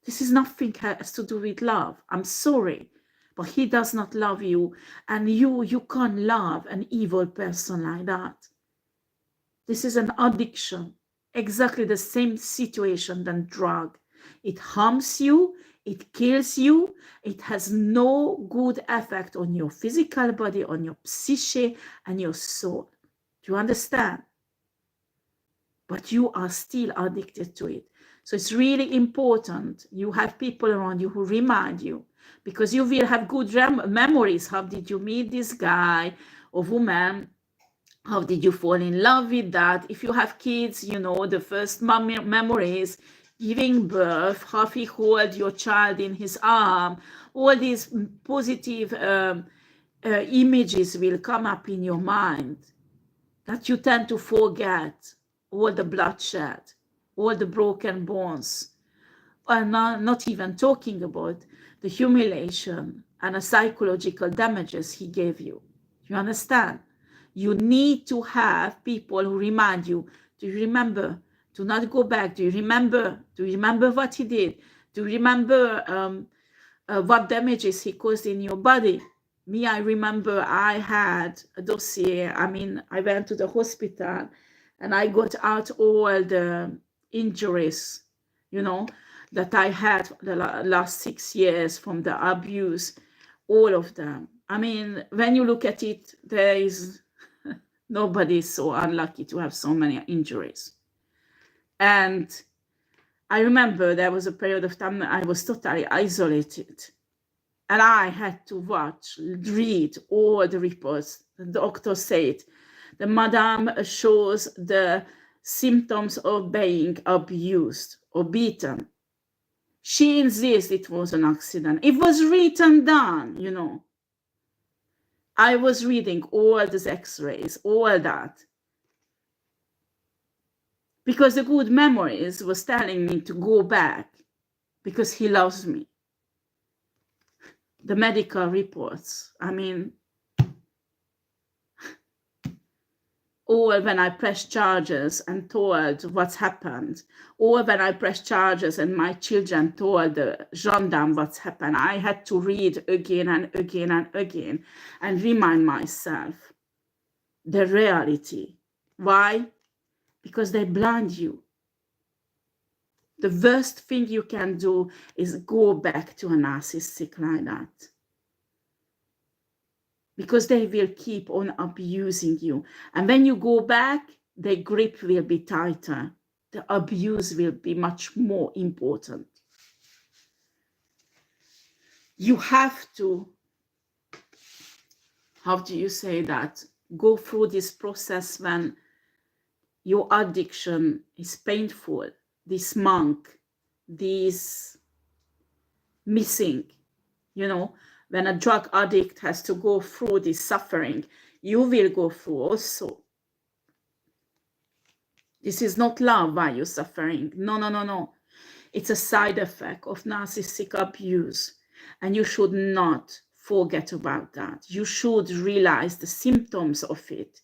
A: This is nothing has to do with love. I'm sorry, but he does not love you, and you can't love an evil person like that. This is an addiction, exactly the same situation than drug. It harms you, it kills you, it has no good effect on your physical body, on your psyche and your soul. Do you understand? But you are still addicted to it. So it's really important you have people around you who remind you, because you will have good memories. How did you meet this guy or woman? How did you fall in love with that? If you have kids, you know, the first memories, giving birth, how he hold your child in his arm, all these positive images will come up in your mind that you tend to forget all the bloodshed, all the broken bones, and not even talking about the humiliation and the psychological damages he gave you. You understand? You need to have people who remind you, do you remember? Do not go back. Do you remember? Do you remember what he did? Do you remember what damages he caused in your body? Me, I remember I had a dossier. I mean, I went to the hospital and I got out all the injuries, you know, that I had the last 6 years from the abuse, all of them. I mean, when you look at it, there is nobody is so unlucky to have so many injuries. And I remember there was a period of time I was totally isolated. And I had to watch, read all the reports. The doctor said, the madam shows the symptoms of being abused or beaten. She insists it was an accident. It was written down, you know. I was reading all these x-rays, all that. Because the good memories was telling me to go back because he loves me. The medical reports, I mean, or when I pressed charges and told what's happened, or when I pressed charges and my children told the gendarme what's happened, I had to read again and again and again and remind myself the reality. Why? Because they blind you. The worst thing you can do is go back to a narcissistic like that. Because they will keep on abusing you. And when you go back, their grip will be tighter. The abuse will be much more important. You have to, how do you say that, go through this process when your addiction is painful, this monk, this missing, you know, when a drug addict has to go through this suffering, you will go through also. This is not love why you're suffering. No, no, no, no. It's a side effect of narcissistic abuse. And you should not forget about that. You should realize the symptoms of it.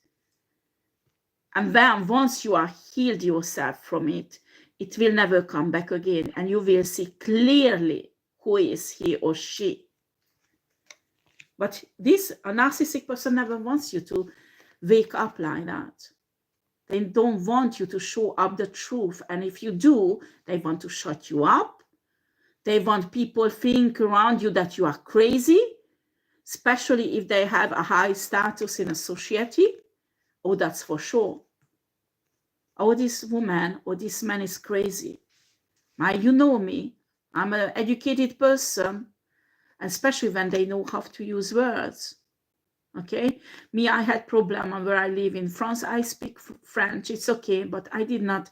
A: And then once you are healed yourself from it, it will never come back again. And you will see clearly who is he or she. But this, a narcissistic person never wants you to wake up like that. They don't want you to show up the truth. And if you do, they want to shut you up. They want people think around you that you are crazy, especially if they have a high status in a society. Oh, that's for sure. Oh, this woman or this man is crazy. You know me. I'm an educated person, especially when they know how to use words. Okay, me, I had problem where I live in France. I speak French, it's okay, but I did not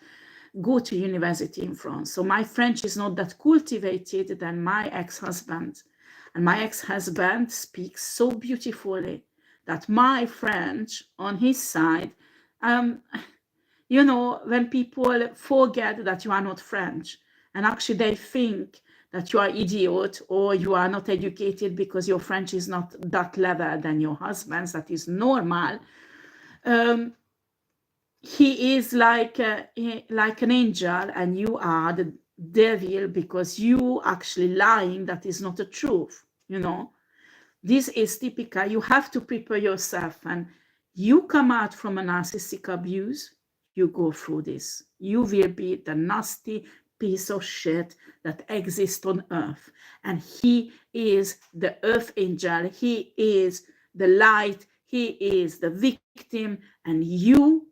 A: go to university in France. So my French is not that cultivated than my ex-husband. And my ex-husband speaks so beautifully that my French on his side, you know, when people forget that you are not French, and actually they think that you are idiot or you are not educated because your French is not that level than your husband's, that is normal. He is like an angel and you are the devil because you actually lying. That is not the truth, you know. This is typical. You have to prepare yourself, and you come out from a narcissistic abuse. you go through this. You will be the nasty piece of shit that exists on earth. And he is the earth angel. He is the light. He is the victim. And you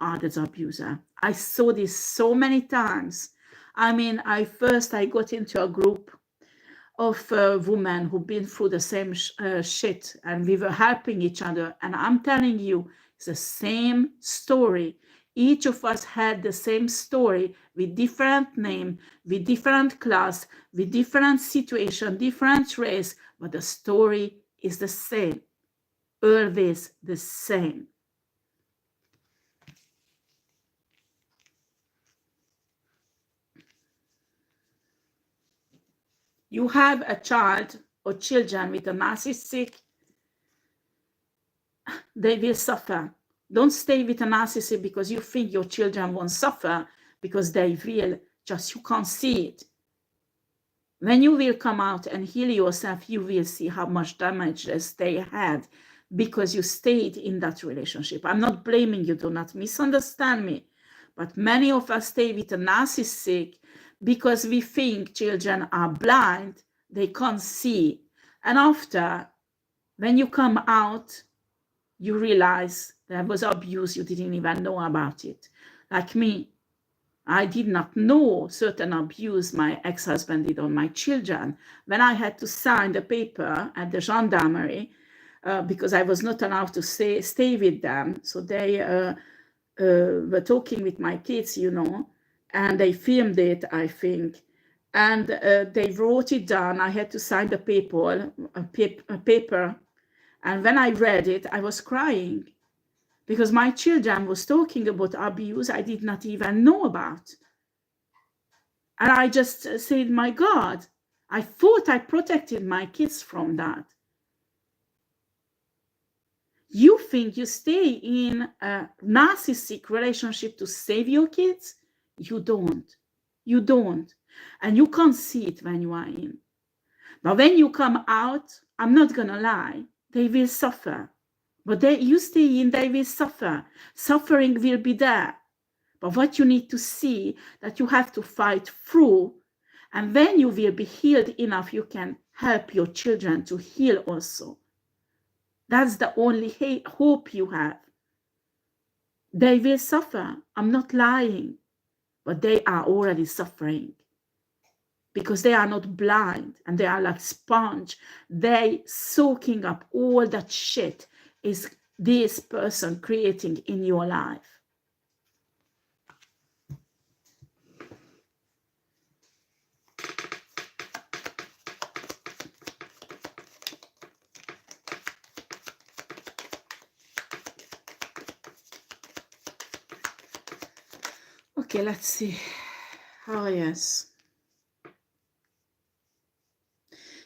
A: are the abuser. I saw this so many times. I mean, I got into a group of women who've been through the same shit, and we were helping each other. And I'm telling you, it's the same story. Each of us had the same story with different name, with different class, with different situation, different race, but the story is the same, always the same. You have a child or children with a narcissistic, they will suffer. Don't stay with a narcissist because you think your children won't suffer, because they will, just you can't see it. When you will come out and heal yourself, you will see how much damage they had because you stayed in that relationship. I'm not blaming you, do not misunderstand me. But many of us stay with a narcissist because we think children are blind, they can't see. And after, when you come out, you realize there was abuse, you didn't even know about it. Like me, I did not know certain abuse my ex-husband did on my children. When I had to sign the paper at the gendarmerie, because I was not allowed to stay with them, so they were talking with my kids, you know, and they filmed it, I think, and they wrote it down. I had to sign the paper, and when I read it, I was crying because my children was talking about abuse I did not even know about. And I just said, my God, I thought I protected my kids from that. You think you stay in a narcissistic relationship to save your kids? You don't. You don't. And you can't see it when you are in. But when you come out, I'm not going to lie, they will suffer. But you stay in, they will suffer. Suffering will be there. But what you need to see, that you have to fight through. And when you will be healed enough, you can help your children to heal also. That's the only hope you have. They will suffer. I'm not lying. But they are already suffering. Because they are not blind and they are like sponge. They soaking up all that shit is this person creating in your life. Okay, let's see. Oh, yes.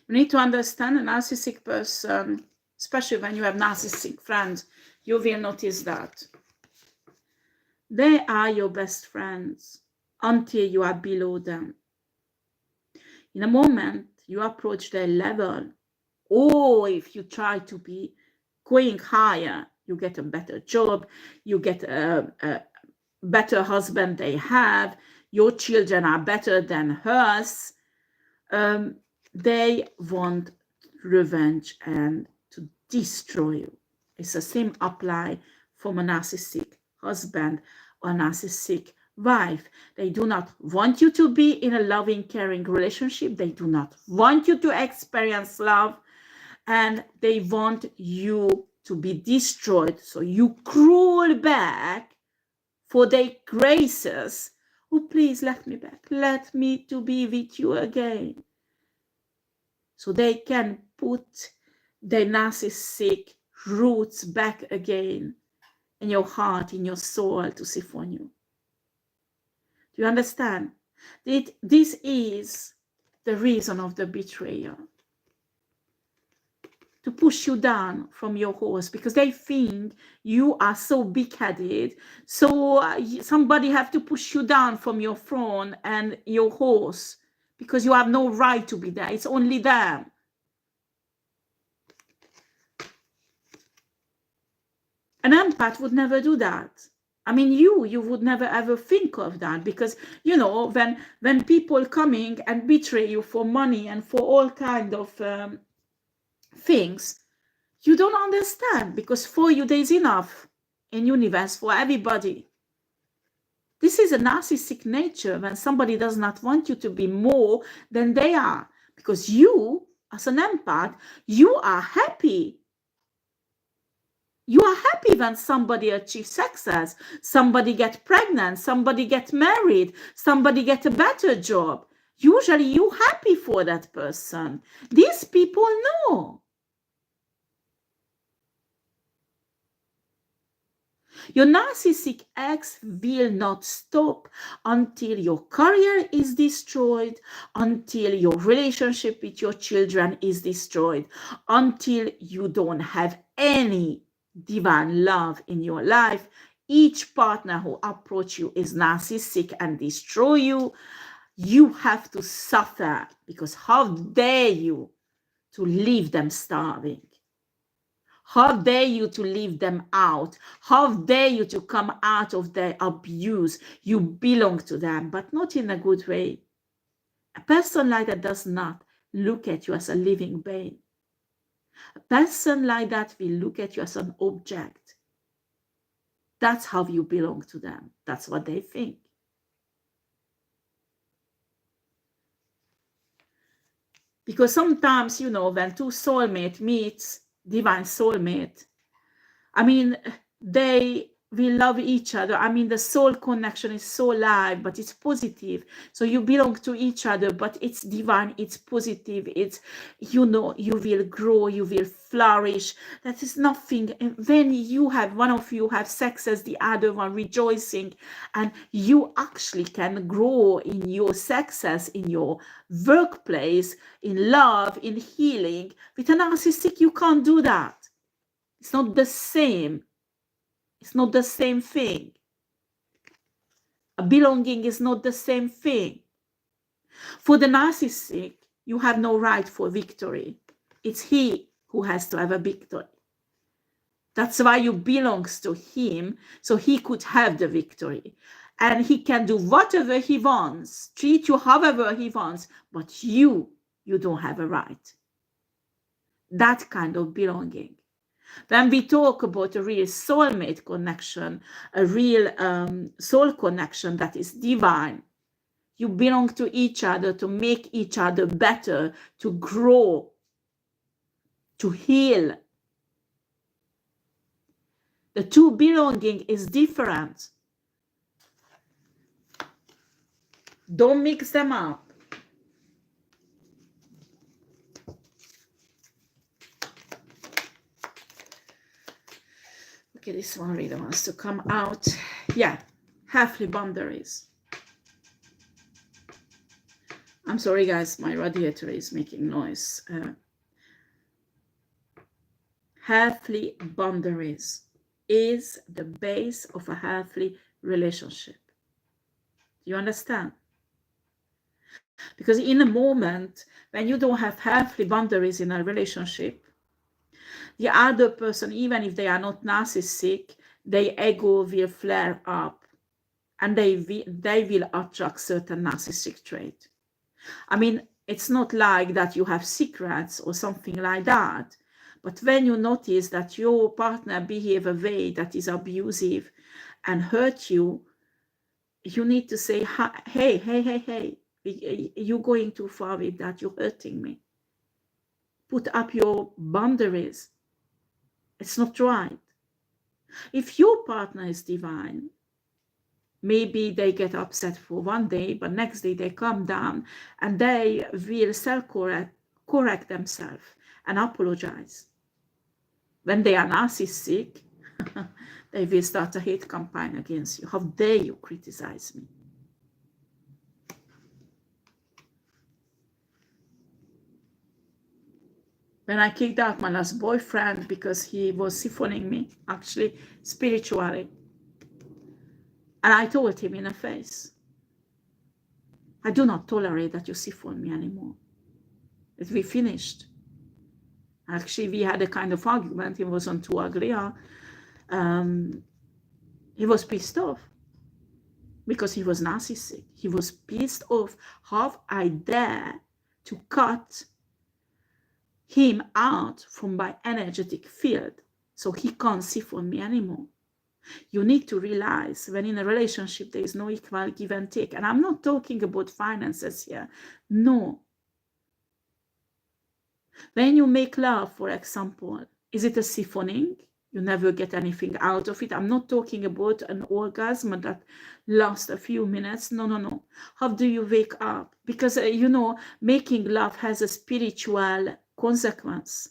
A: You need to understand a narcissistic person, especially when you have narcissistic friends, you will notice that. They are your best friends until you are below them. In a moment you approach their level, or if you try to be going higher, you get a better job, you get a better husband they have, your children are better than hers, they want revenge and to destroy you. It's the same apply from a narcissistic husband or narcissistic wife. They do not want you to be in a loving, caring relationship. They do not want you to experience love, and they want you to be destroyed. So you crawl back for their graces. Oh, please let me back. Let me to be with you again. So they can put their narcissistic roots back again in your heart, in your soul, to siphon you. Do you understand? This is the reason of the betrayal. To push you down from your horse, because they think you are so big-headed, so somebody have to push you down from your throne and your horse, because you have no right to be there. It's only them. An empath would never do that. I mean, you would never ever think of that, because, you know, when people coming and betray you for money and for all kind of things, you don't understand, because for you there's enough in universe for everybody. This is a narcissistic nature, when somebody does not want you to be more than they are, because you, as an empath, you are happy. You are happy when somebody achieves success, somebody gets pregnant, somebody gets married, somebody gets a better job. Usually you're happy for that person. These people know. Your narcissistic ex will not stop until your career is destroyed, until your relationship with your children is destroyed, until you don't have any divine love in your life. Each partner who approach you is narcissistic and destroy you. You have to suffer, because how dare you to leave them starving? How dare you to leave them out? How dare you to come out of their abuse? You belong to them, but not in a good way. A person like that does not look at you as a living being. A person like that will look at you as an object. That's how you belong to them. That's what they think. Because sometimes, you know, when two soulmates meet, divine soulmate, I mean, they will love each other. I mean, the soul connection is so live, but it's positive. So you belong to each other, but it's divine, it's positive. It's, you know, you will grow, you will flourish. That is nothing. And when you have, one of you have sex as the other one rejoicing, and you actually can grow in your success, in your workplace, in love, in healing. With a narcissistic, you can't do that. It's not the same. It's not the same thing. A belonging is not the same thing. For the narcissistic, you have no right for victory. It's he who has to have a victory. That's why you belong to him, so he could have the victory. And he can do whatever he wants, treat you however he wants, but you don't have a right. That kind of belonging. When we talk about a real soulmate connection, a real soul connection that is divine, you belong to each other to make each other better, to grow, to heal. The two belonging is different. Don't mix them up. Okay, this one really wants to come out. Yeah, healthy boundaries. I'm sorry, guys, my radiator is making noise. Healthy boundaries is the base of a healthy relationship. Do you understand? Because in a moment when you don't have healthy boundaries in a relationship, the other person, even if they are not narcissistic, their ego will flare up, and they will attract certain narcissistic trait. I mean, it's not like that you have secrets or something like that, but when you notice that your partner behave a way that is abusive and hurt you, you need to say, hey, you're going too far with that, you're hurting me. Put up your boundaries. It's not right. If your partner is divine, maybe they get upset for one day, but next day they calm down and they will self-correct themselves and apologize. When they are narcissistic, they will start a hate campaign against you. How dare you criticize me? When I kicked out my last boyfriend because he was siphoning me, actually, spiritually, and I told him in the face, I do not tolerate that you siphon me anymore. We finished. Actually, we had a kind of argument. It wasn't too ugly. He was pissed off because he was narcissistic. He was pissed off. How I dare to cut him out from my energetic field so he can't see for me anymore. You need to realize when in a relationship there is no equal give and take. And I'm not talking about finances here. No. When you make love, for example, is it a siphoning? You never get anything out of it. I'm not talking about an orgasm that lasts a few minutes. No, no, no. How do you wake up? Because, you know, making love has a spiritual consequence.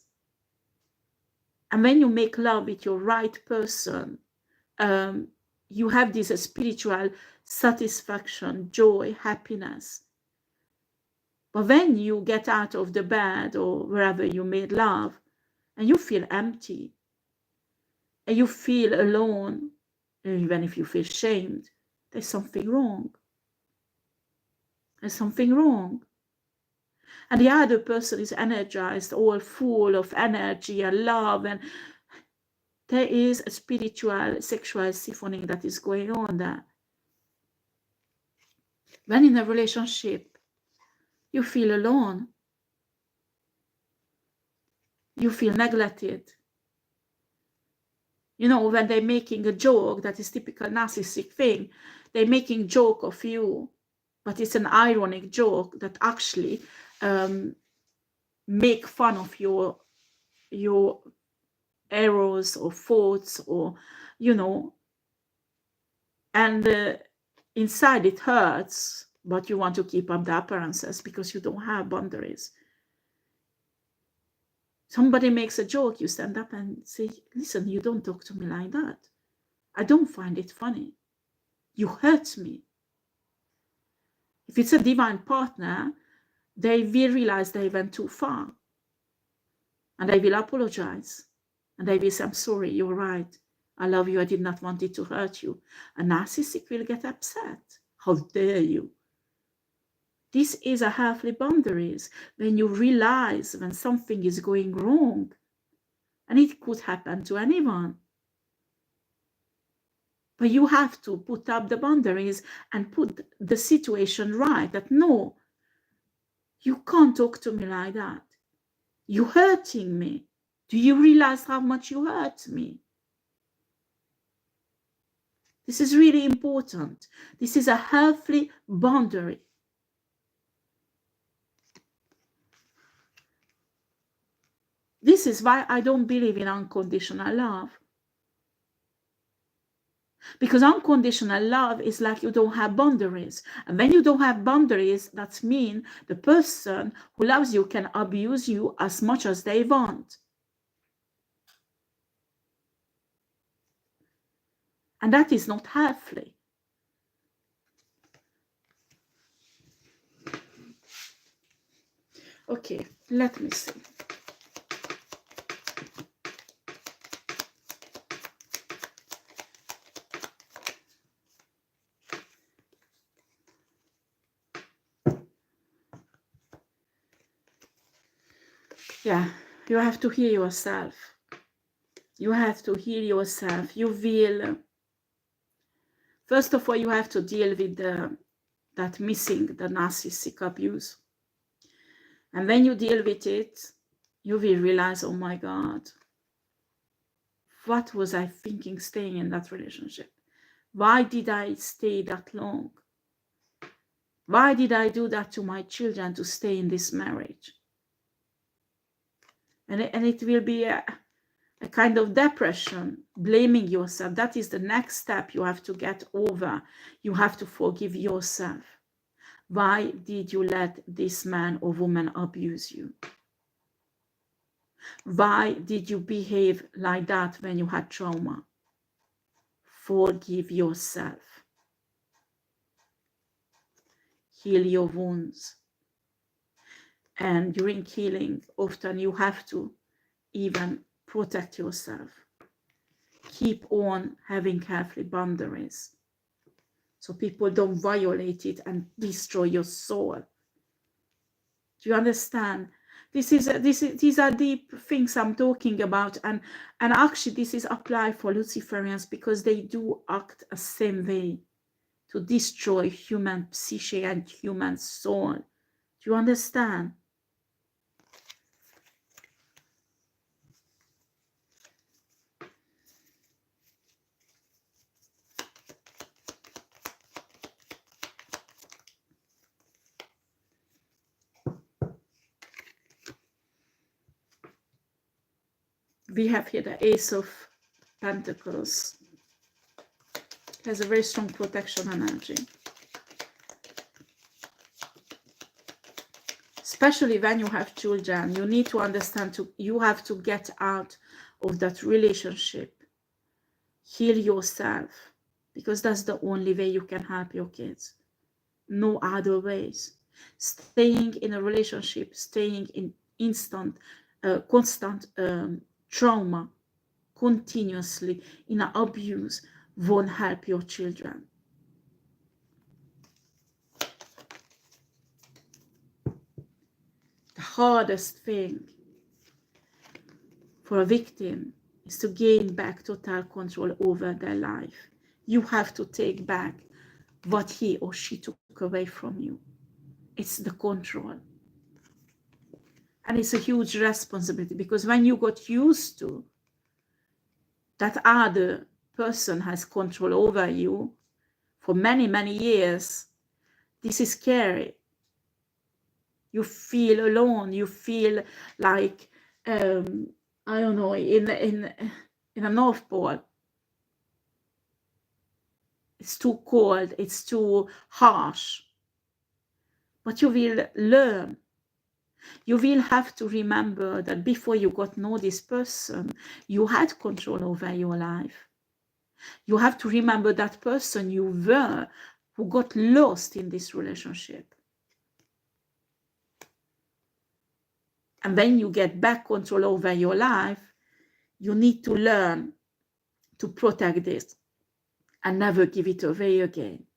A: And when you make love with your right person, you have this spiritual satisfaction, joy, happiness. But when you get out of the bed or wherever you made love and you feel empty and you feel alone, even if you feel shamed, there's something wrong. There's something wrong. And the other person is energized, all full of energy and love, and there is a spiritual, sexual siphoning that is going on there. When in a relationship, you feel alone. You feel neglected. You know, when they're making a joke, that is typical narcissistic thing, they're making joke of you, but it's an ironic joke that actually make fun of your errors or faults, or, you know, and inside it hurts, but you want to keep up the appearances because you don't have boundaries. Somebody makes a joke, you stand up and say, listen, you don't talk to me like that. I don't find it funny. You hurt me. If it's a divine partner, they will realize they went too far. And they will apologize. And they will say, I'm sorry, you're right. I love you, I did not want it to hurt you. A narcissistic will get upset. How dare you? This is a healthy boundaries, when you realize when something is going wrong. And it could happen to anyone. But you have to put up the boundaries and put the situation right, that no, you can't talk to me like that. You're hurting me. Do you realize how much you hurt me? This is really important. This is a healthy boundary. This is why I don't believe in unconditional love. Because unconditional love is like you don't have boundaries. And when you don't have boundaries, that means the person who loves you can abuse you as much as they want. And that is not healthy. Okay, let me see. Yeah, you have to hear yourself. You have to heal yourself. You will, first of all, you have to deal with that missing, the narcissistic abuse. And when you deal with it, you will realize, oh my God, what was I thinking staying in that relationship? Why did I stay that long? Why did I do that to my children to stay in this marriage? And it will be a kind of depression, blaming yourself. That is the next step you have to get over. You have to forgive yourself. Why did you let this man or woman abuse you? Why did you behave like that when you had trauma? Forgive yourself. Heal your wounds. And during healing, often you have to even protect yourself. Keep on having healthy boundaries so people don't violate it and destroy your soul. Do you understand? These are deep things I'm talking about, and actually this is applied for Luciferians because they do act the same way to destroy human psyche and human soul. Do you understand? We have here the Ace of Pentacles. It has a very strong protection energy. Especially when you have children, you need to understand you have to get out of that relationship. Heal yourself, because that's the only way you can help your kids. No other ways. Staying in a relationship, staying in constant trauma, continuously in abuse, won't help your children. The hardest thing for a victim is to gain back total control over their life. You have to take back what he or she took away from you. It's the control. And it's a huge responsibility, because when you got used to that other person has control over you for many, many years, this is scary. You feel alone. You feel like, I don't know, in a North Pole. It's too cold. It's too harsh. But you will learn. You will have to remember that before you got to know this person, you had control over your life. You have to remember that person you were, who got lost in this relationship. And when you get back control over your life, you need to learn to protect this and never give it away again.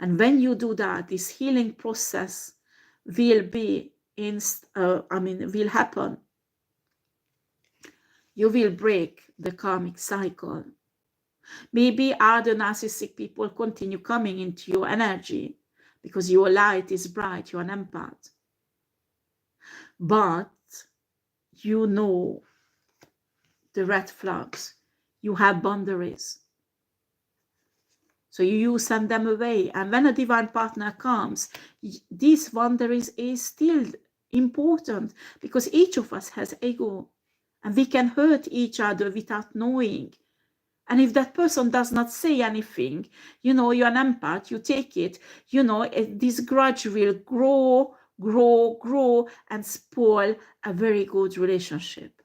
A: And when you do that, this healing process will be will happen. You will break the karmic cycle. Maybe other narcissistic people continue coming into your energy because your light is bright, you're an empath. But you know the red flags. You have boundaries. So you send them away. And when a divine partner comes, these boundaries is still important, because each of us has ego and we can hurt each other without knowing. And if that person does not say anything, you're an empath, you take it, this grudge will grow and spoil a very good relationship.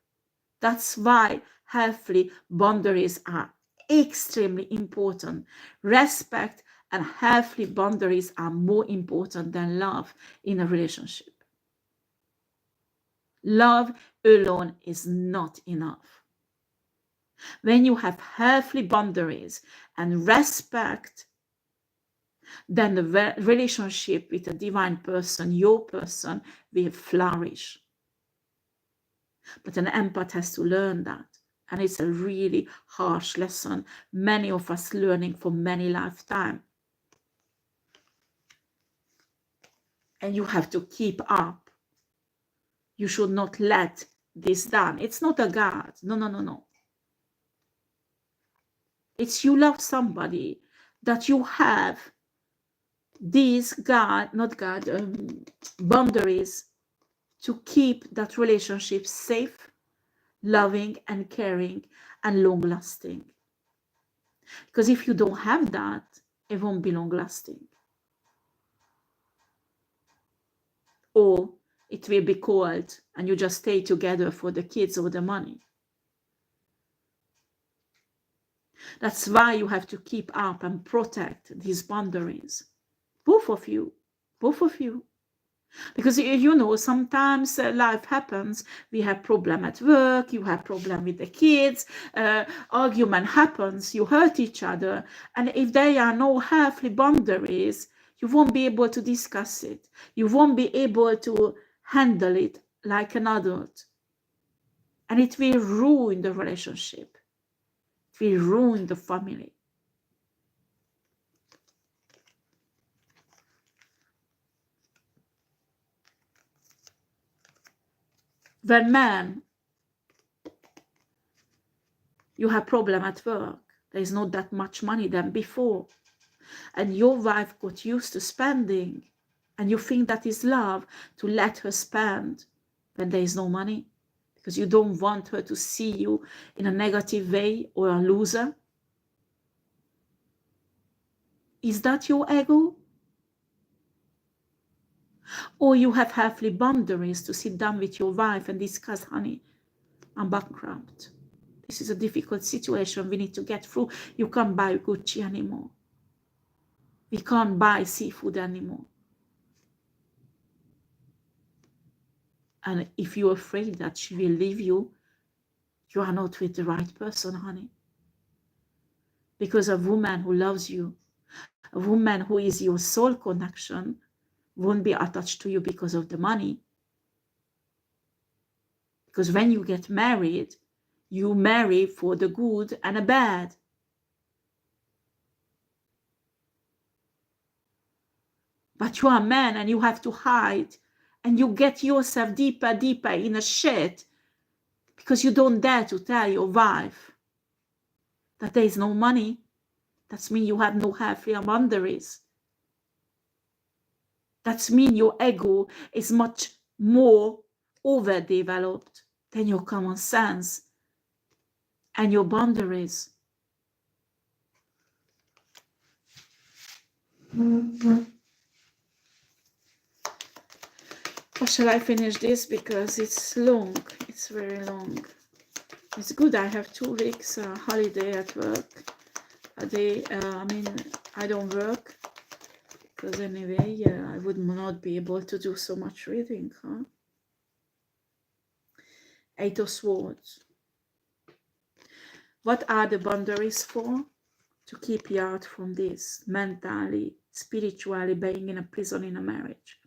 A: That's why healthy boundaries are extremely important. Respect and healthy boundaries are more important than love in a relationship. Love alone is not enough. When you have healthy boundaries and respect, then the relationship with a divine person, your person, will flourish. But an empath has to learn that. And it's a really harsh lesson. Many of us learning for many lifetimes. And you have to keep up. You should not let this down. It's not a God. No. It's you love somebody that you have these boundaries to keep that relationship safe, loving and caring and long-lasting. Because if you don't have that, it won't be long-lasting. Or it will be cold and you just stay together for the kids or the money. That's why you have to keep up and protect these boundaries. Both of you. Because sometimes life happens. We have problem at work, you have problem with the kids, argument happens, you hurt each other. And if there are no healthy boundaries, you won't be able to discuss it. You won't be able to handle it like an adult. And it will ruin the relationship. It will ruin the family. When man, you have problem at work, there is not that much money than before, and your wife got used to spending, and you think that is love, to let her spend when there is no money, because you don't want her to see you in a negative way or a loser. Is that your ego? Or you have healthy boundaries to sit down with your wife and discuss, honey, I'm bankrupt. This is a difficult situation we need to get through. You can't buy Gucci anymore. We can't buy seafood anymore. And if you're afraid that she will leave you, you are not with the right person, honey. Because a woman who loves you, a woman who is your soul connection, won't be attached to you because of the money. Because when you get married, you marry for the good and the bad. But you are a man and you have to hide, and you get yourself deeper in a shit because you don't dare to tell your wife that there is no money. That means you have no healthy boundaries. That means your ego is much more overdeveloped than your common sense and your boundaries. Or shall I finish this because it's long? It's very long. It's good I have 2 weeks holiday at work. I don't work because anyway, I would not be able to do so much reading, huh? 8 of Swords. What are the boundaries for? To keep you out from this, mentally, spiritually, being in a prison in a marriage.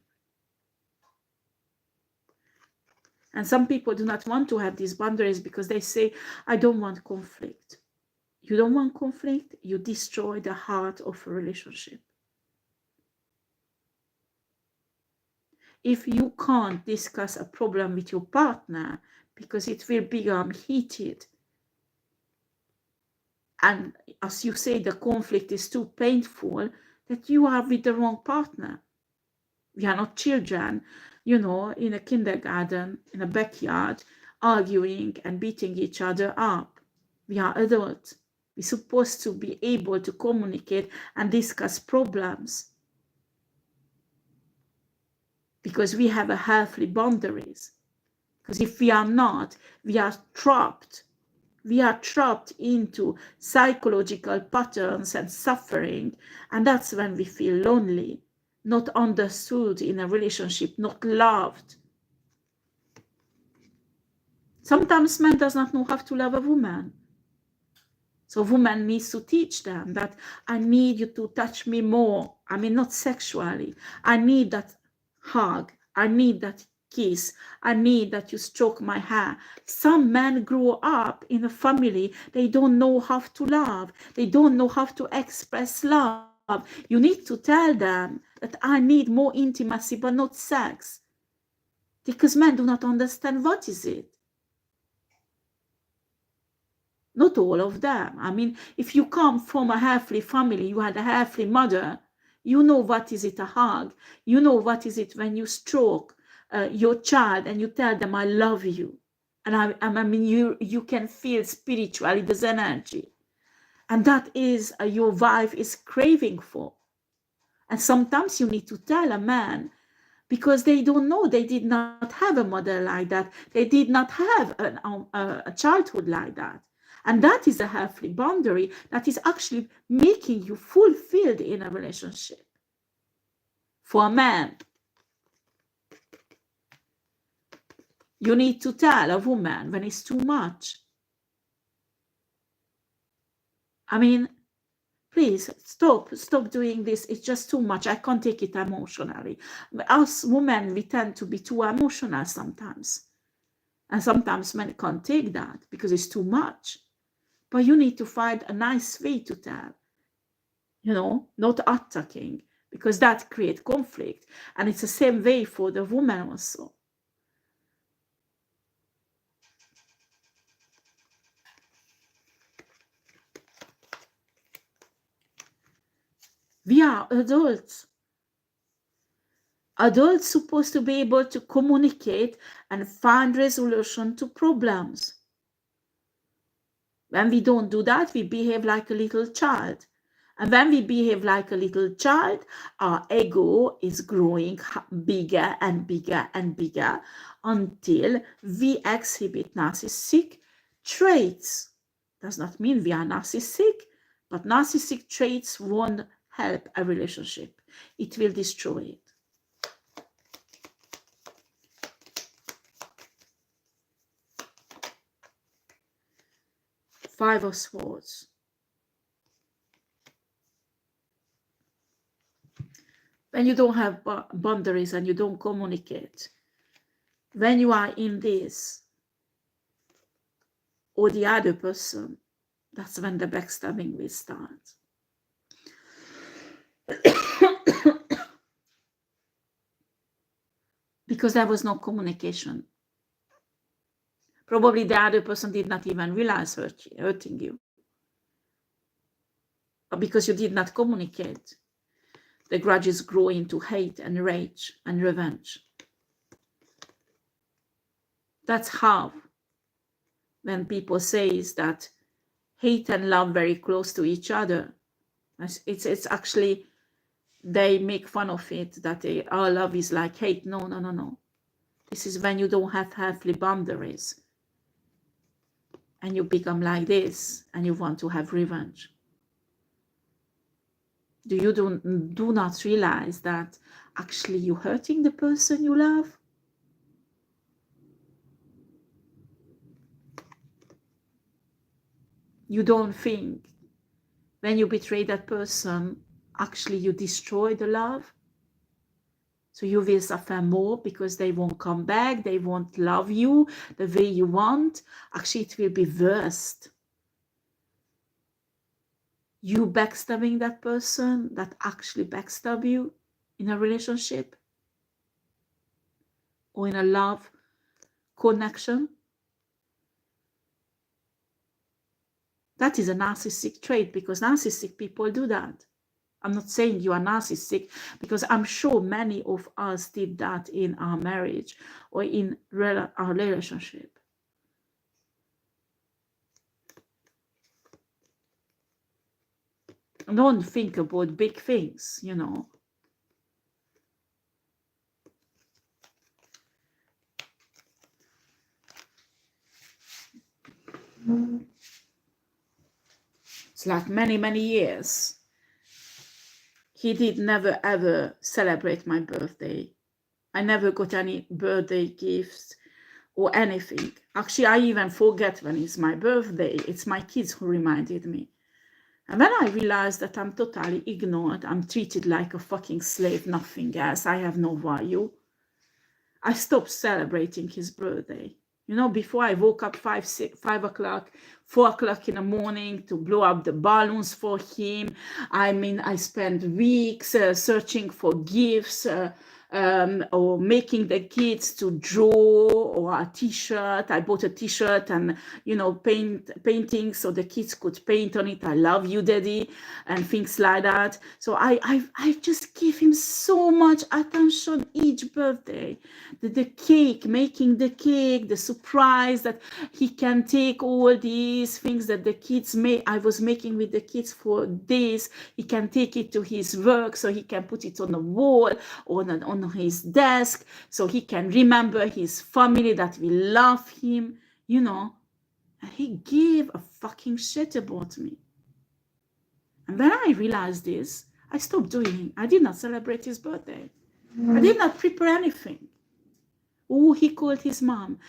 A: And some people do not want to have these boundaries because they say, I don't want conflict. You don't want conflict, you destroy the heart of a relationship. If you can't discuss a problem with your partner because it will become heated, and as you say, the conflict is too painful, that you are with the wrong partner. We are not children, you know, in a kindergarten, in a backyard, arguing and beating each other up. We are adults. We're supposed to be able to communicate and discuss problems because we have a healthy boundaries. Because if we are not, we are trapped. We are trapped into psychological patterns and suffering, and that's when we feel lonely, not understood in a relationship, not loved. Sometimes man does not know how to love a woman. So woman needs to teach them that I need you to touch me more. I mean, not sexually. I need that hug. I need that kiss. I need that you stroke my hair. Some men grow up in a family. They don't know how to love. They don't know how to express love. You need to tell them that I need more intimacy, but not sex. Because men do not understand what is it. Not all of them. I mean, if you come from a healthy family, you had a healthy mother, you know what is it, a hug. You know what is it when you stroke your child and you tell them, I love you. And I mean, you can feel spiritually this energy. And that is your wife is craving for. And sometimes you need to tell a man, because they don't know, they did not have a mother like that. They did not have a childhood like that. And that is a healthy boundary that is actually making you fulfilled in a relationship. For a man, you need to tell a woman when it's too much. I mean, Please stop doing this. It's just too much. I can't take it emotionally. Us women, we tend to be too emotional sometimes. And sometimes men can't take that because it's too much. But you need to find a nice way to tell, not attacking, because that creates conflict. And it's the same way for the woman also. We are adults. Adults supposed to be able to communicate and find resolution to problems. When we don't do that, we behave like a little child. And when we behave like a little child, our ego is growing bigger and bigger and bigger until we exhibit narcissistic traits. Does not mean we are narcissistic, but narcissistic traits won't help a relationship. It will destroy it. Five of Swords. When you don't have boundaries and you don't communicate, when you are in this, or the other person, that's when the backstabbing will start. Because there was no communication. Probably the other person did not even realize hurting you. But because you did not communicate, the grudges grow into hate and rage and revenge. That's how, when people say that hate and love very close to each other, it's actually, they make fun of it, that our love is like hate. No. This is when you don't have healthy boundaries. And you become like this, and you want to have revenge. You do not realize that actually you're hurting the person you love? You don't think when you betray that person, actually you destroy the love? So you will suffer more because they won't come back, they won't love you the way you want. Actually, it will be worse. You backstabbing that person that actually backstab you in a relationship or in a love connection. That is a narcissistic trait, because narcissistic people do that. I'm not saying you are narcissistic, because I'm sure many of us did that in our marriage or in our relationship. Don't think about big things, It's like many years. He did never ever celebrate my birthday. I never got any birthday gifts or anything. Actually, I even forget when it's my birthday. It's my kids who reminded me. And when I realized that I'm totally ignored, I'm treated like a fucking slave, nothing else, I have no value, I stopped celebrating his birthday. Before I woke up 5 o'clock, 4 o'clock in the morning to blow up the balloons for him. I spent weeks searching for gifts, or making the kids to draw, or a t-shirt. I bought a t-shirt and, painting so the kids could paint on it. I love you, daddy, and things like that. So I just give him so much attention each birthday. The cake, making the cake, the surprise that he can take all these things that the kids I was making with the kids for days. He can take it to his work, so he can put it on the wall or on his desk, so he can remember his family, that we love him, and he gave a fucking shit about me. And when I realized this, I stopped doing it. I did not celebrate his birthday. I did not prepare anything. Oh, he called his mom.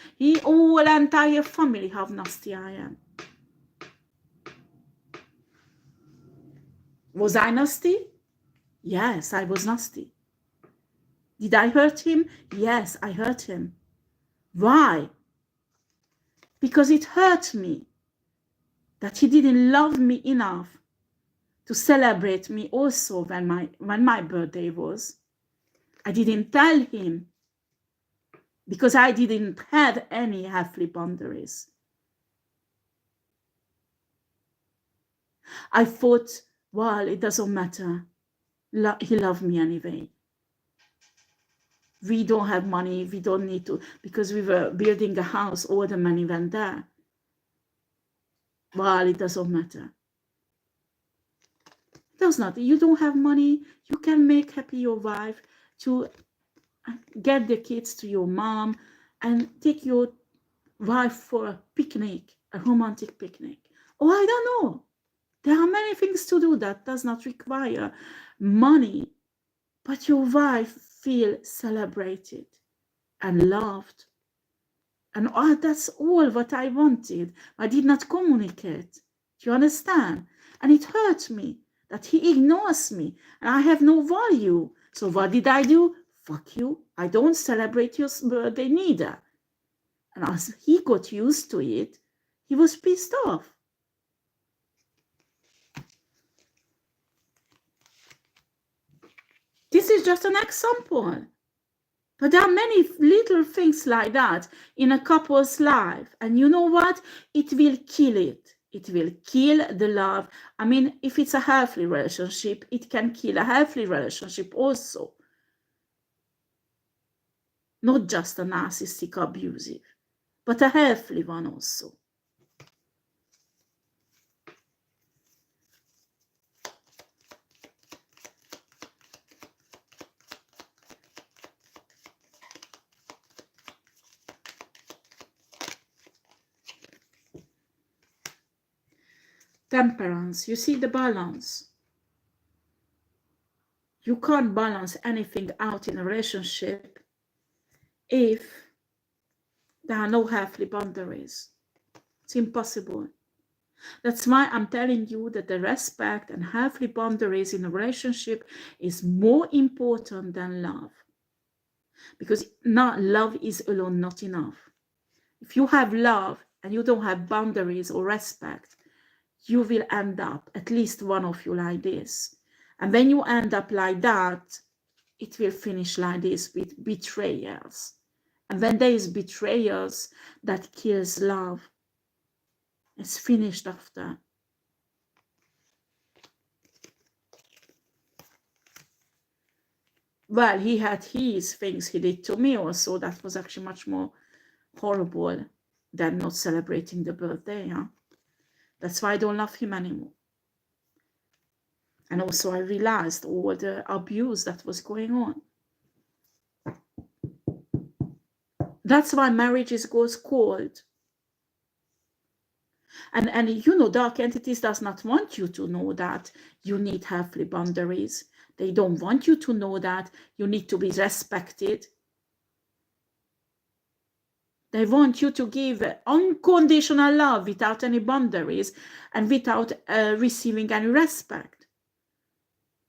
A: Whole entire family, how nasty I am. Was I nasty? Yes, I was nasty. Did I hurt him? Yes, I hurt him. Why? Because it hurt me that he didn't love me enough to celebrate me also when my birthday was. I didn't tell him because I didn't have any healthy boundaries. I thought, well, it doesn't matter. He loved me anyway. We don't have money. We don't need to, because we were building a house. All the money went there. Well, it doesn't matter. It does not. You don't have money. You can make happy your wife to get the kids to your mom and take your wife for a picnic, a romantic picnic. Oh, I don't know. There are many things to do that does not require money, but your wife feel celebrated and loved. And that's all what I wanted. I did not communicate. Do you understand? And it hurt me that he ignores me and I have no value. So what did I do? Fuck you. I don't celebrate your birthday neither. And as he got used to it, he was pissed off. This is just an example. But there are many little things like that in a couple's life. And you know what? It will kill it. It will kill the love. I mean, if it's a healthy relationship, it can kill a healthy relationship also. Not just a narcissistic abusive, but a healthy one also. Temperance, you see the balance. You can't balance anything out in a relationship if there are no healthy boundaries. It's impossible. That's why I'm telling you that the respect and healthy boundaries in a relationship is more important than love. Because love is alone not enough. If you have love and you don't have boundaries or respect, you will end up, at least one of you, like this. And when you end up like that, it will finish like this with betrayals. And when there is betrayals, that kills love. It's finished after. Well, he had his things he did to me also. That was actually much more horrible than not celebrating the birthday. Huh? That's why I don't love him anymore. And also I realized all the abuse that was going on. That's why marriages goes cold. And you know, dark entities does not want you to know that you need healthy boundaries. They don't want you to know that you need to be respected. They want you to give unconditional love without any boundaries and without receiving any respect.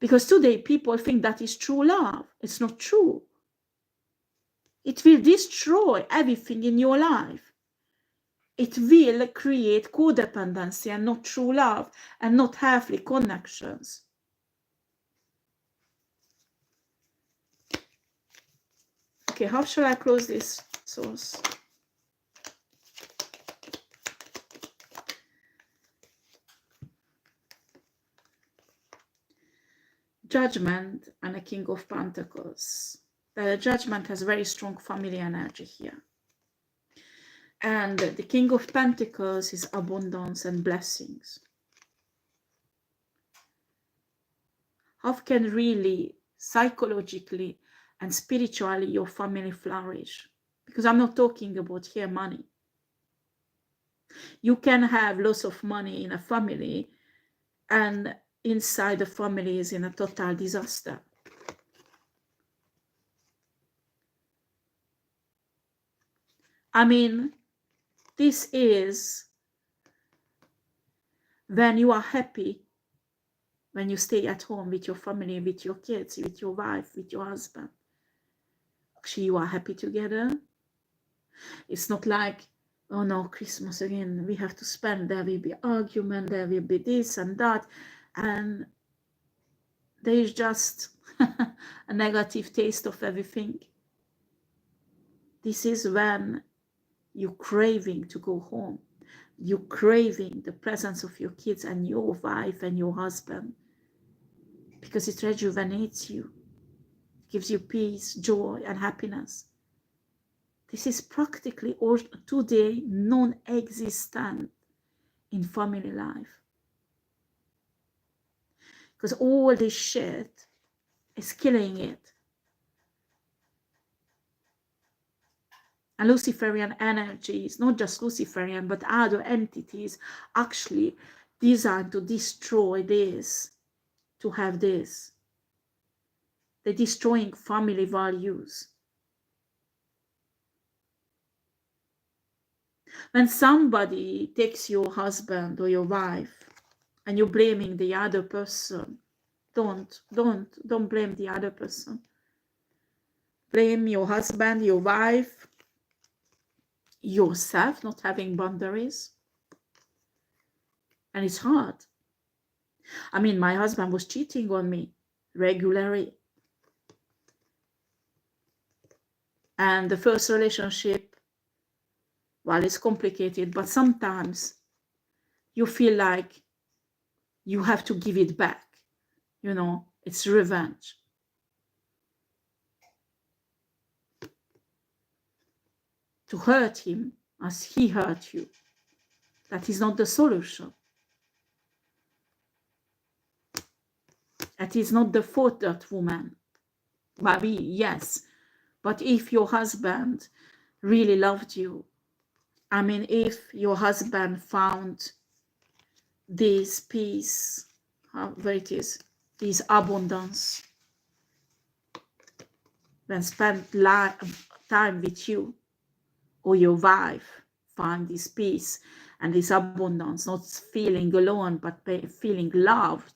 A: Because today people think that is true love. It's not true. It will destroy everything in your life. It will create codependency and not true love and not healthy connections. Okay, how shall I close this source? Judgment and a King of Pentacles. The Judgment has very strong family energy here. And the King of Pentacles is abundance and blessings. How can really psychologically and spiritually your family flourish? Because I'm not talking about here money. You can have lots of money in a family and inside the family is in a total disaster. I mean, this is when you are happy, when you stay at home with your family, with your kids, with your wife, with your husband. Actually, you are happy together. It's not like, oh no, Christmas again, we have to spend, there will be argument, there will be this and that, and there is just a negative taste of everything. This is when you're craving to go home. You're craving the presence of your kids and your wife and your husband, because it rejuvenates you, gives you peace, joy, and happiness. This is practically all today non-existent in family life, because all this shit is killing it. And Luciferian energies, not just Luciferian, but other entities, actually designed to destroy this, to have this. They're destroying family values. When somebody takes your husband or your wife and you're blaming the other person, don't blame the other person. Blame your husband, your wife, yourself not having boundaries. And it's hard. I mean, my husband was cheating on me regularly. And the first relationship, well, it's complicated, but sometimes you feel like you have to give it back. You know, it's revenge. To hurt him as he hurt you, that is not the solution. That is not the fault of that woman. Maybe, yes. But if your husband really loved you, I mean, if your husband found this peace, where it is, this abundance, when spend time with you, or your wife find this peace and this abundance, not feeling alone, but feeling loved,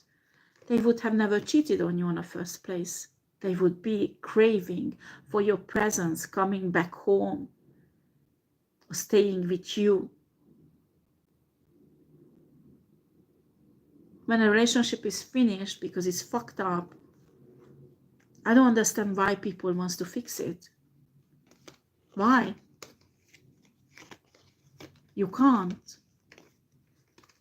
A: they would have never cheated on you in the first place. They would be craving for your presence, coming back home, or staying with you. When a relationship is finished because it's fucked up, I don't understand why people want to fix it. Why? You can't.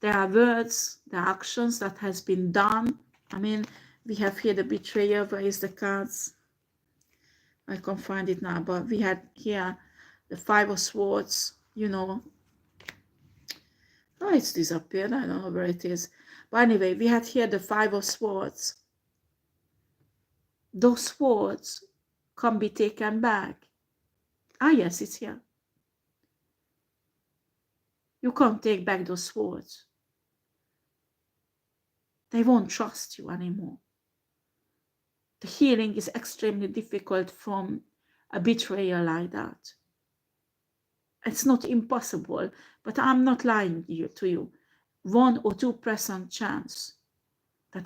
A: There are words, there are actions that has been done. I mean, we have here the betrayer. Where is the cards? I can't find it now, but we had here the Five of Swords, you know. Oh, it's disappeared. I don't know where it is. But anyway, we had here the Five of Swords. Those swords can be taken back. Ah, yes, it's here. You can't take back those swords. They won't trust you anymore. The healing is extremely difficult from a betrayal like that. It's not impossible, but I'm not lying to you. 1 or 2% chance that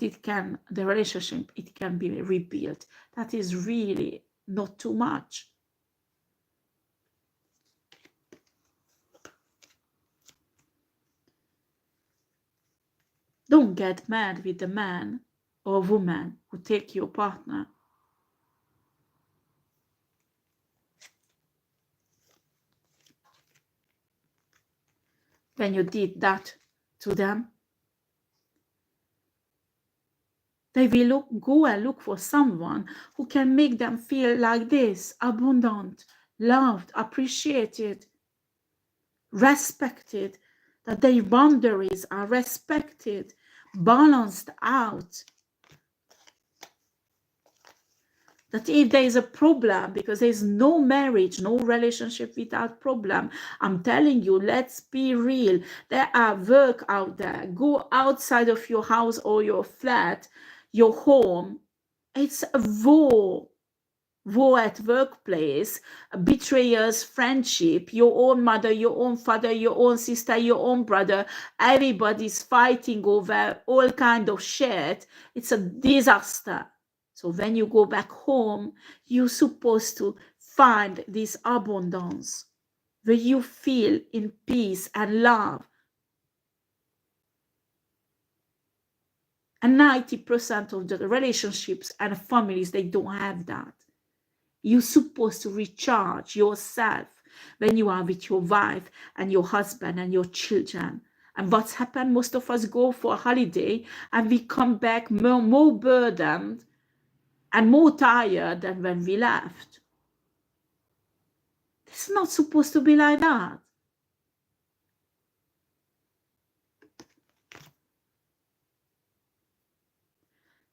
A: the relationship, it can be rebuilt. That is really not too much. Don't get mad with the man or woman who take your partner. When you did that to them, they will go and look for someone who can make them feel like this, abundant, loved, appreciated, respected, that their boundaries are respected, balanced out. That if there is a problem, because there is no marriage, no relationship without problem, I'm telling you, let's be real. There are work out there. Go outside of your house or your flat, your home. It's a war. war at workplace, betrayers, friendship, your own mother, your own father, your own sister, your own brother, everybody's fighting over all kind of shit. It's a disaster. So when you go back home, you're supposed to find this abundance where you feel in peace and love. And 90% of the relationships and families, they don't have that. You're supposed to recharge yourself when you are with your wife and your husband and your children. And what's happened? Most of us go for a holiday and we come back more burdened and more tired than when we left. It's not supposed to be like that.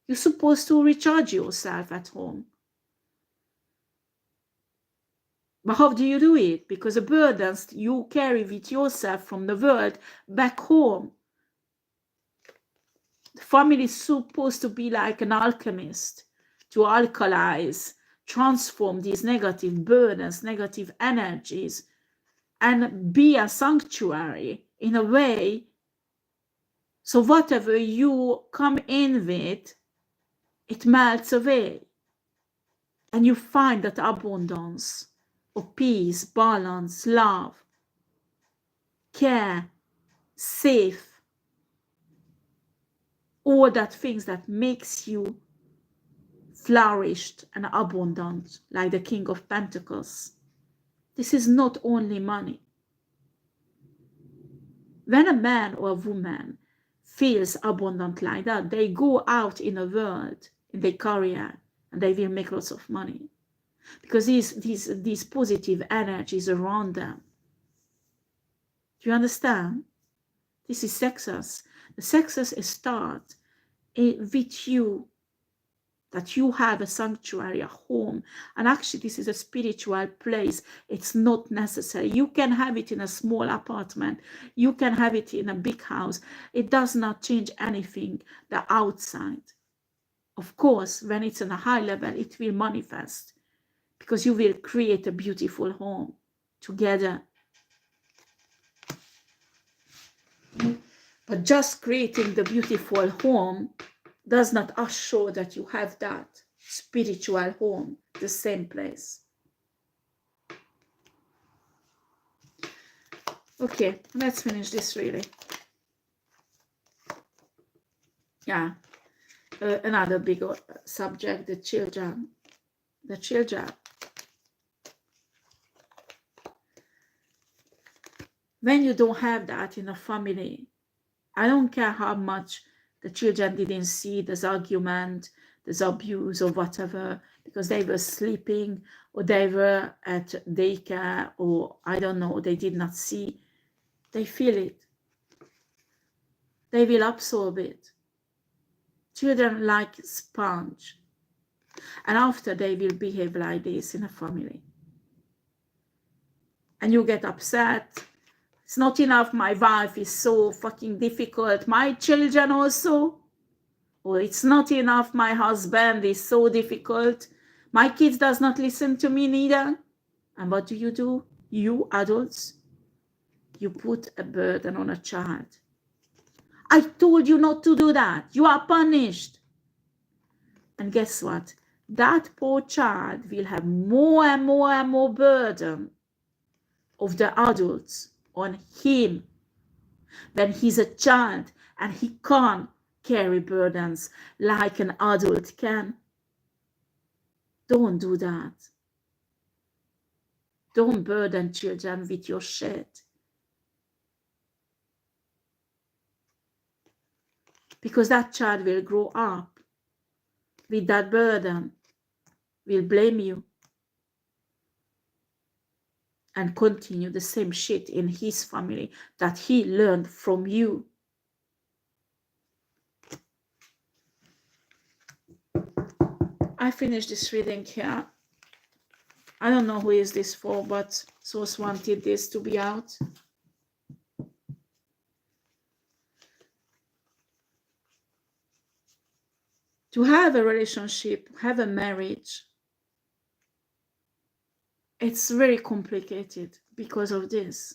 A: You're supposed to recharge yourself at home. But how do you do it? Because the burdens you carry with yourself from the world back home. The family is supposed to be like an alchemist to alkalize, transform these negative burdens, negative energies, and be a sanctuary in a way. So whatever you come in with, it melts away. And you find that abundance of peace, balance, love, care, safe, all that things that makes you flourished and abundant like the King of Pentacles. This is not only money. When a man or a woman feels abundant like that, they go out in the world, in their career, and they will make lots of money. Because these positive energies around them. Do you understand? This is success. The success starts with you, that you have a sanctuary, a home. And actually, this is a spiritual place. It's not necessary. You can have it in a small apartment. You can have it in a big house. It does not change anything, the outside. Of course, when it's on a high level, it will manifest because you will create a beautiful home together. But just creating the beautiful home does not assure that you have that spiritual home, the same place. Okay, let's finish this really. Yeah, another big subject, the children. The children. When you don't have that in a family, I don't care how much the children didn't see this argument, this abuse or whatever, because they were sleeping or they were at daycare or I don't know, they did not see. They feel it. They will absorb it. Children like sponge. And after they will behave like this in a family. And you get upset. It's not enough my wife is so fucking difficult. My children also. Or it's not enough my husband is so difficult. My kids does not listen to me neither. And what do? You adults, you put a burden on a child. I told you not to do that. You are punished. And guess what? That poor child will have more and more and more burden of the adults on him when he's a child and he can't carry burdens like an adult can. Don't do that. Don't burden children with your shit. Because that child will grow up with that burden, will blame you, and continue the same shit in his family that he learned from you. I finished this reading here. I don't know who is this for, but Source wanted this to be out. To have a relationship, have a marriage, It's very complicated because of this.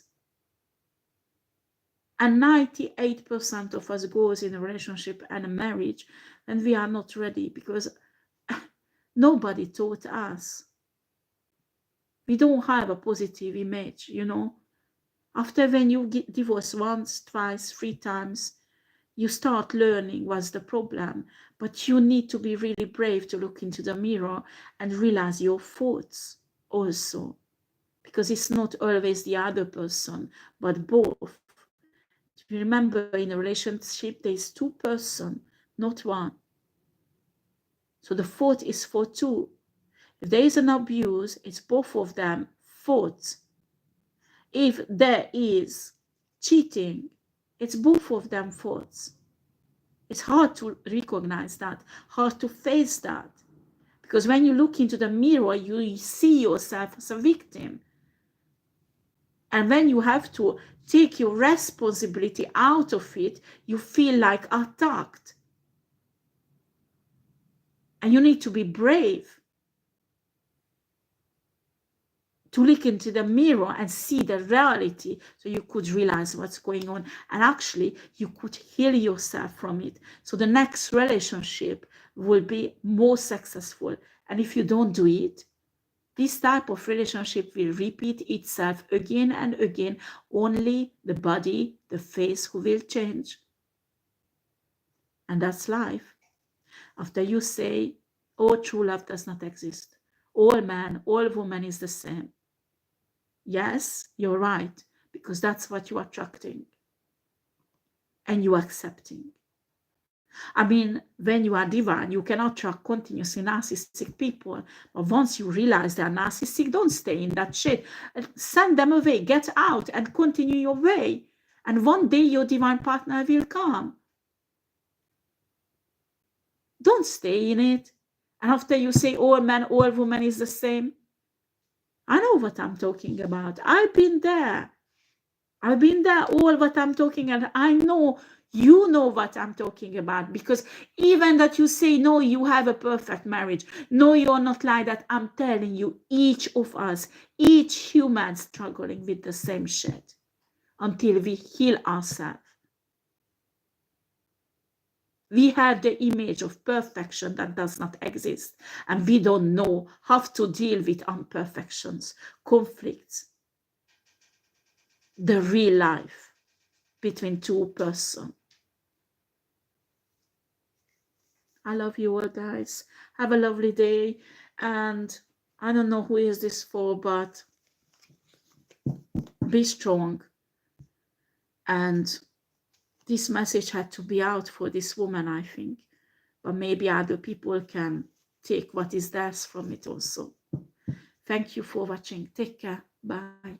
A: And 98% of us goes in a relationship and a marriage and we are not ready because nobody taught us. We don't have a positive image, you know. After when you get divorced once, twice, 3 times, you start learning what's the problem. But you need to be really brave to look into the mirror and realize your faults also. Because it's not always the other person, but both. Remember, in a relationship, there's 2 persons, not one. So the fault is for 2. If there is an abuse, it's both of them fault. If there is cheating, it's both of them faults. It's hard to recognize that, hard to face that. Because when you look into the mirror, you see yourself as a victim. And when you have to take your responsibility out of it, you feel like attacked. And you need to be brave to look into the mirror and see the reality so you could realize what's going on. And actually, you could heal yourself from it. So the next relationship will be more successful. And if you don't do it, this type of relationship will repeat itself again and again. Only the body, the face who will change. And that's life. After you say, oh, true love does not exist. All man, all woman is the same. Yes, you're right, because that's what you're attracting. And you're accepting. I mean, when you are divine, you cannot attract continuously narcissistic people. But once you realize they're narcissistic, don't stay in that shit. Send them away, get out and continue your way. And one day your divine partner will come. Don't stay in it. And after you say all man, all woman is the same. I know what I'm talking about. I've been there. I've been there, all what I'm talking about. I know you know what I'm talking about, because even that you say, no, you have a perfect marriage. No, you're not like that. I'm telling you, each of us, each human struggling with the same shit until we heal ourselves. We have the image of perfection that does not exist, and we don't know how to deal with imperfections, conflicts, the real life between 2 persons. I love you all, guys. Have a lovely day. And I don't know who is this for, but be strong. And this message had to be out for this woman, I think. But maybe other people can take what is theirs from it also. Thank you for watching. Take care. Bye.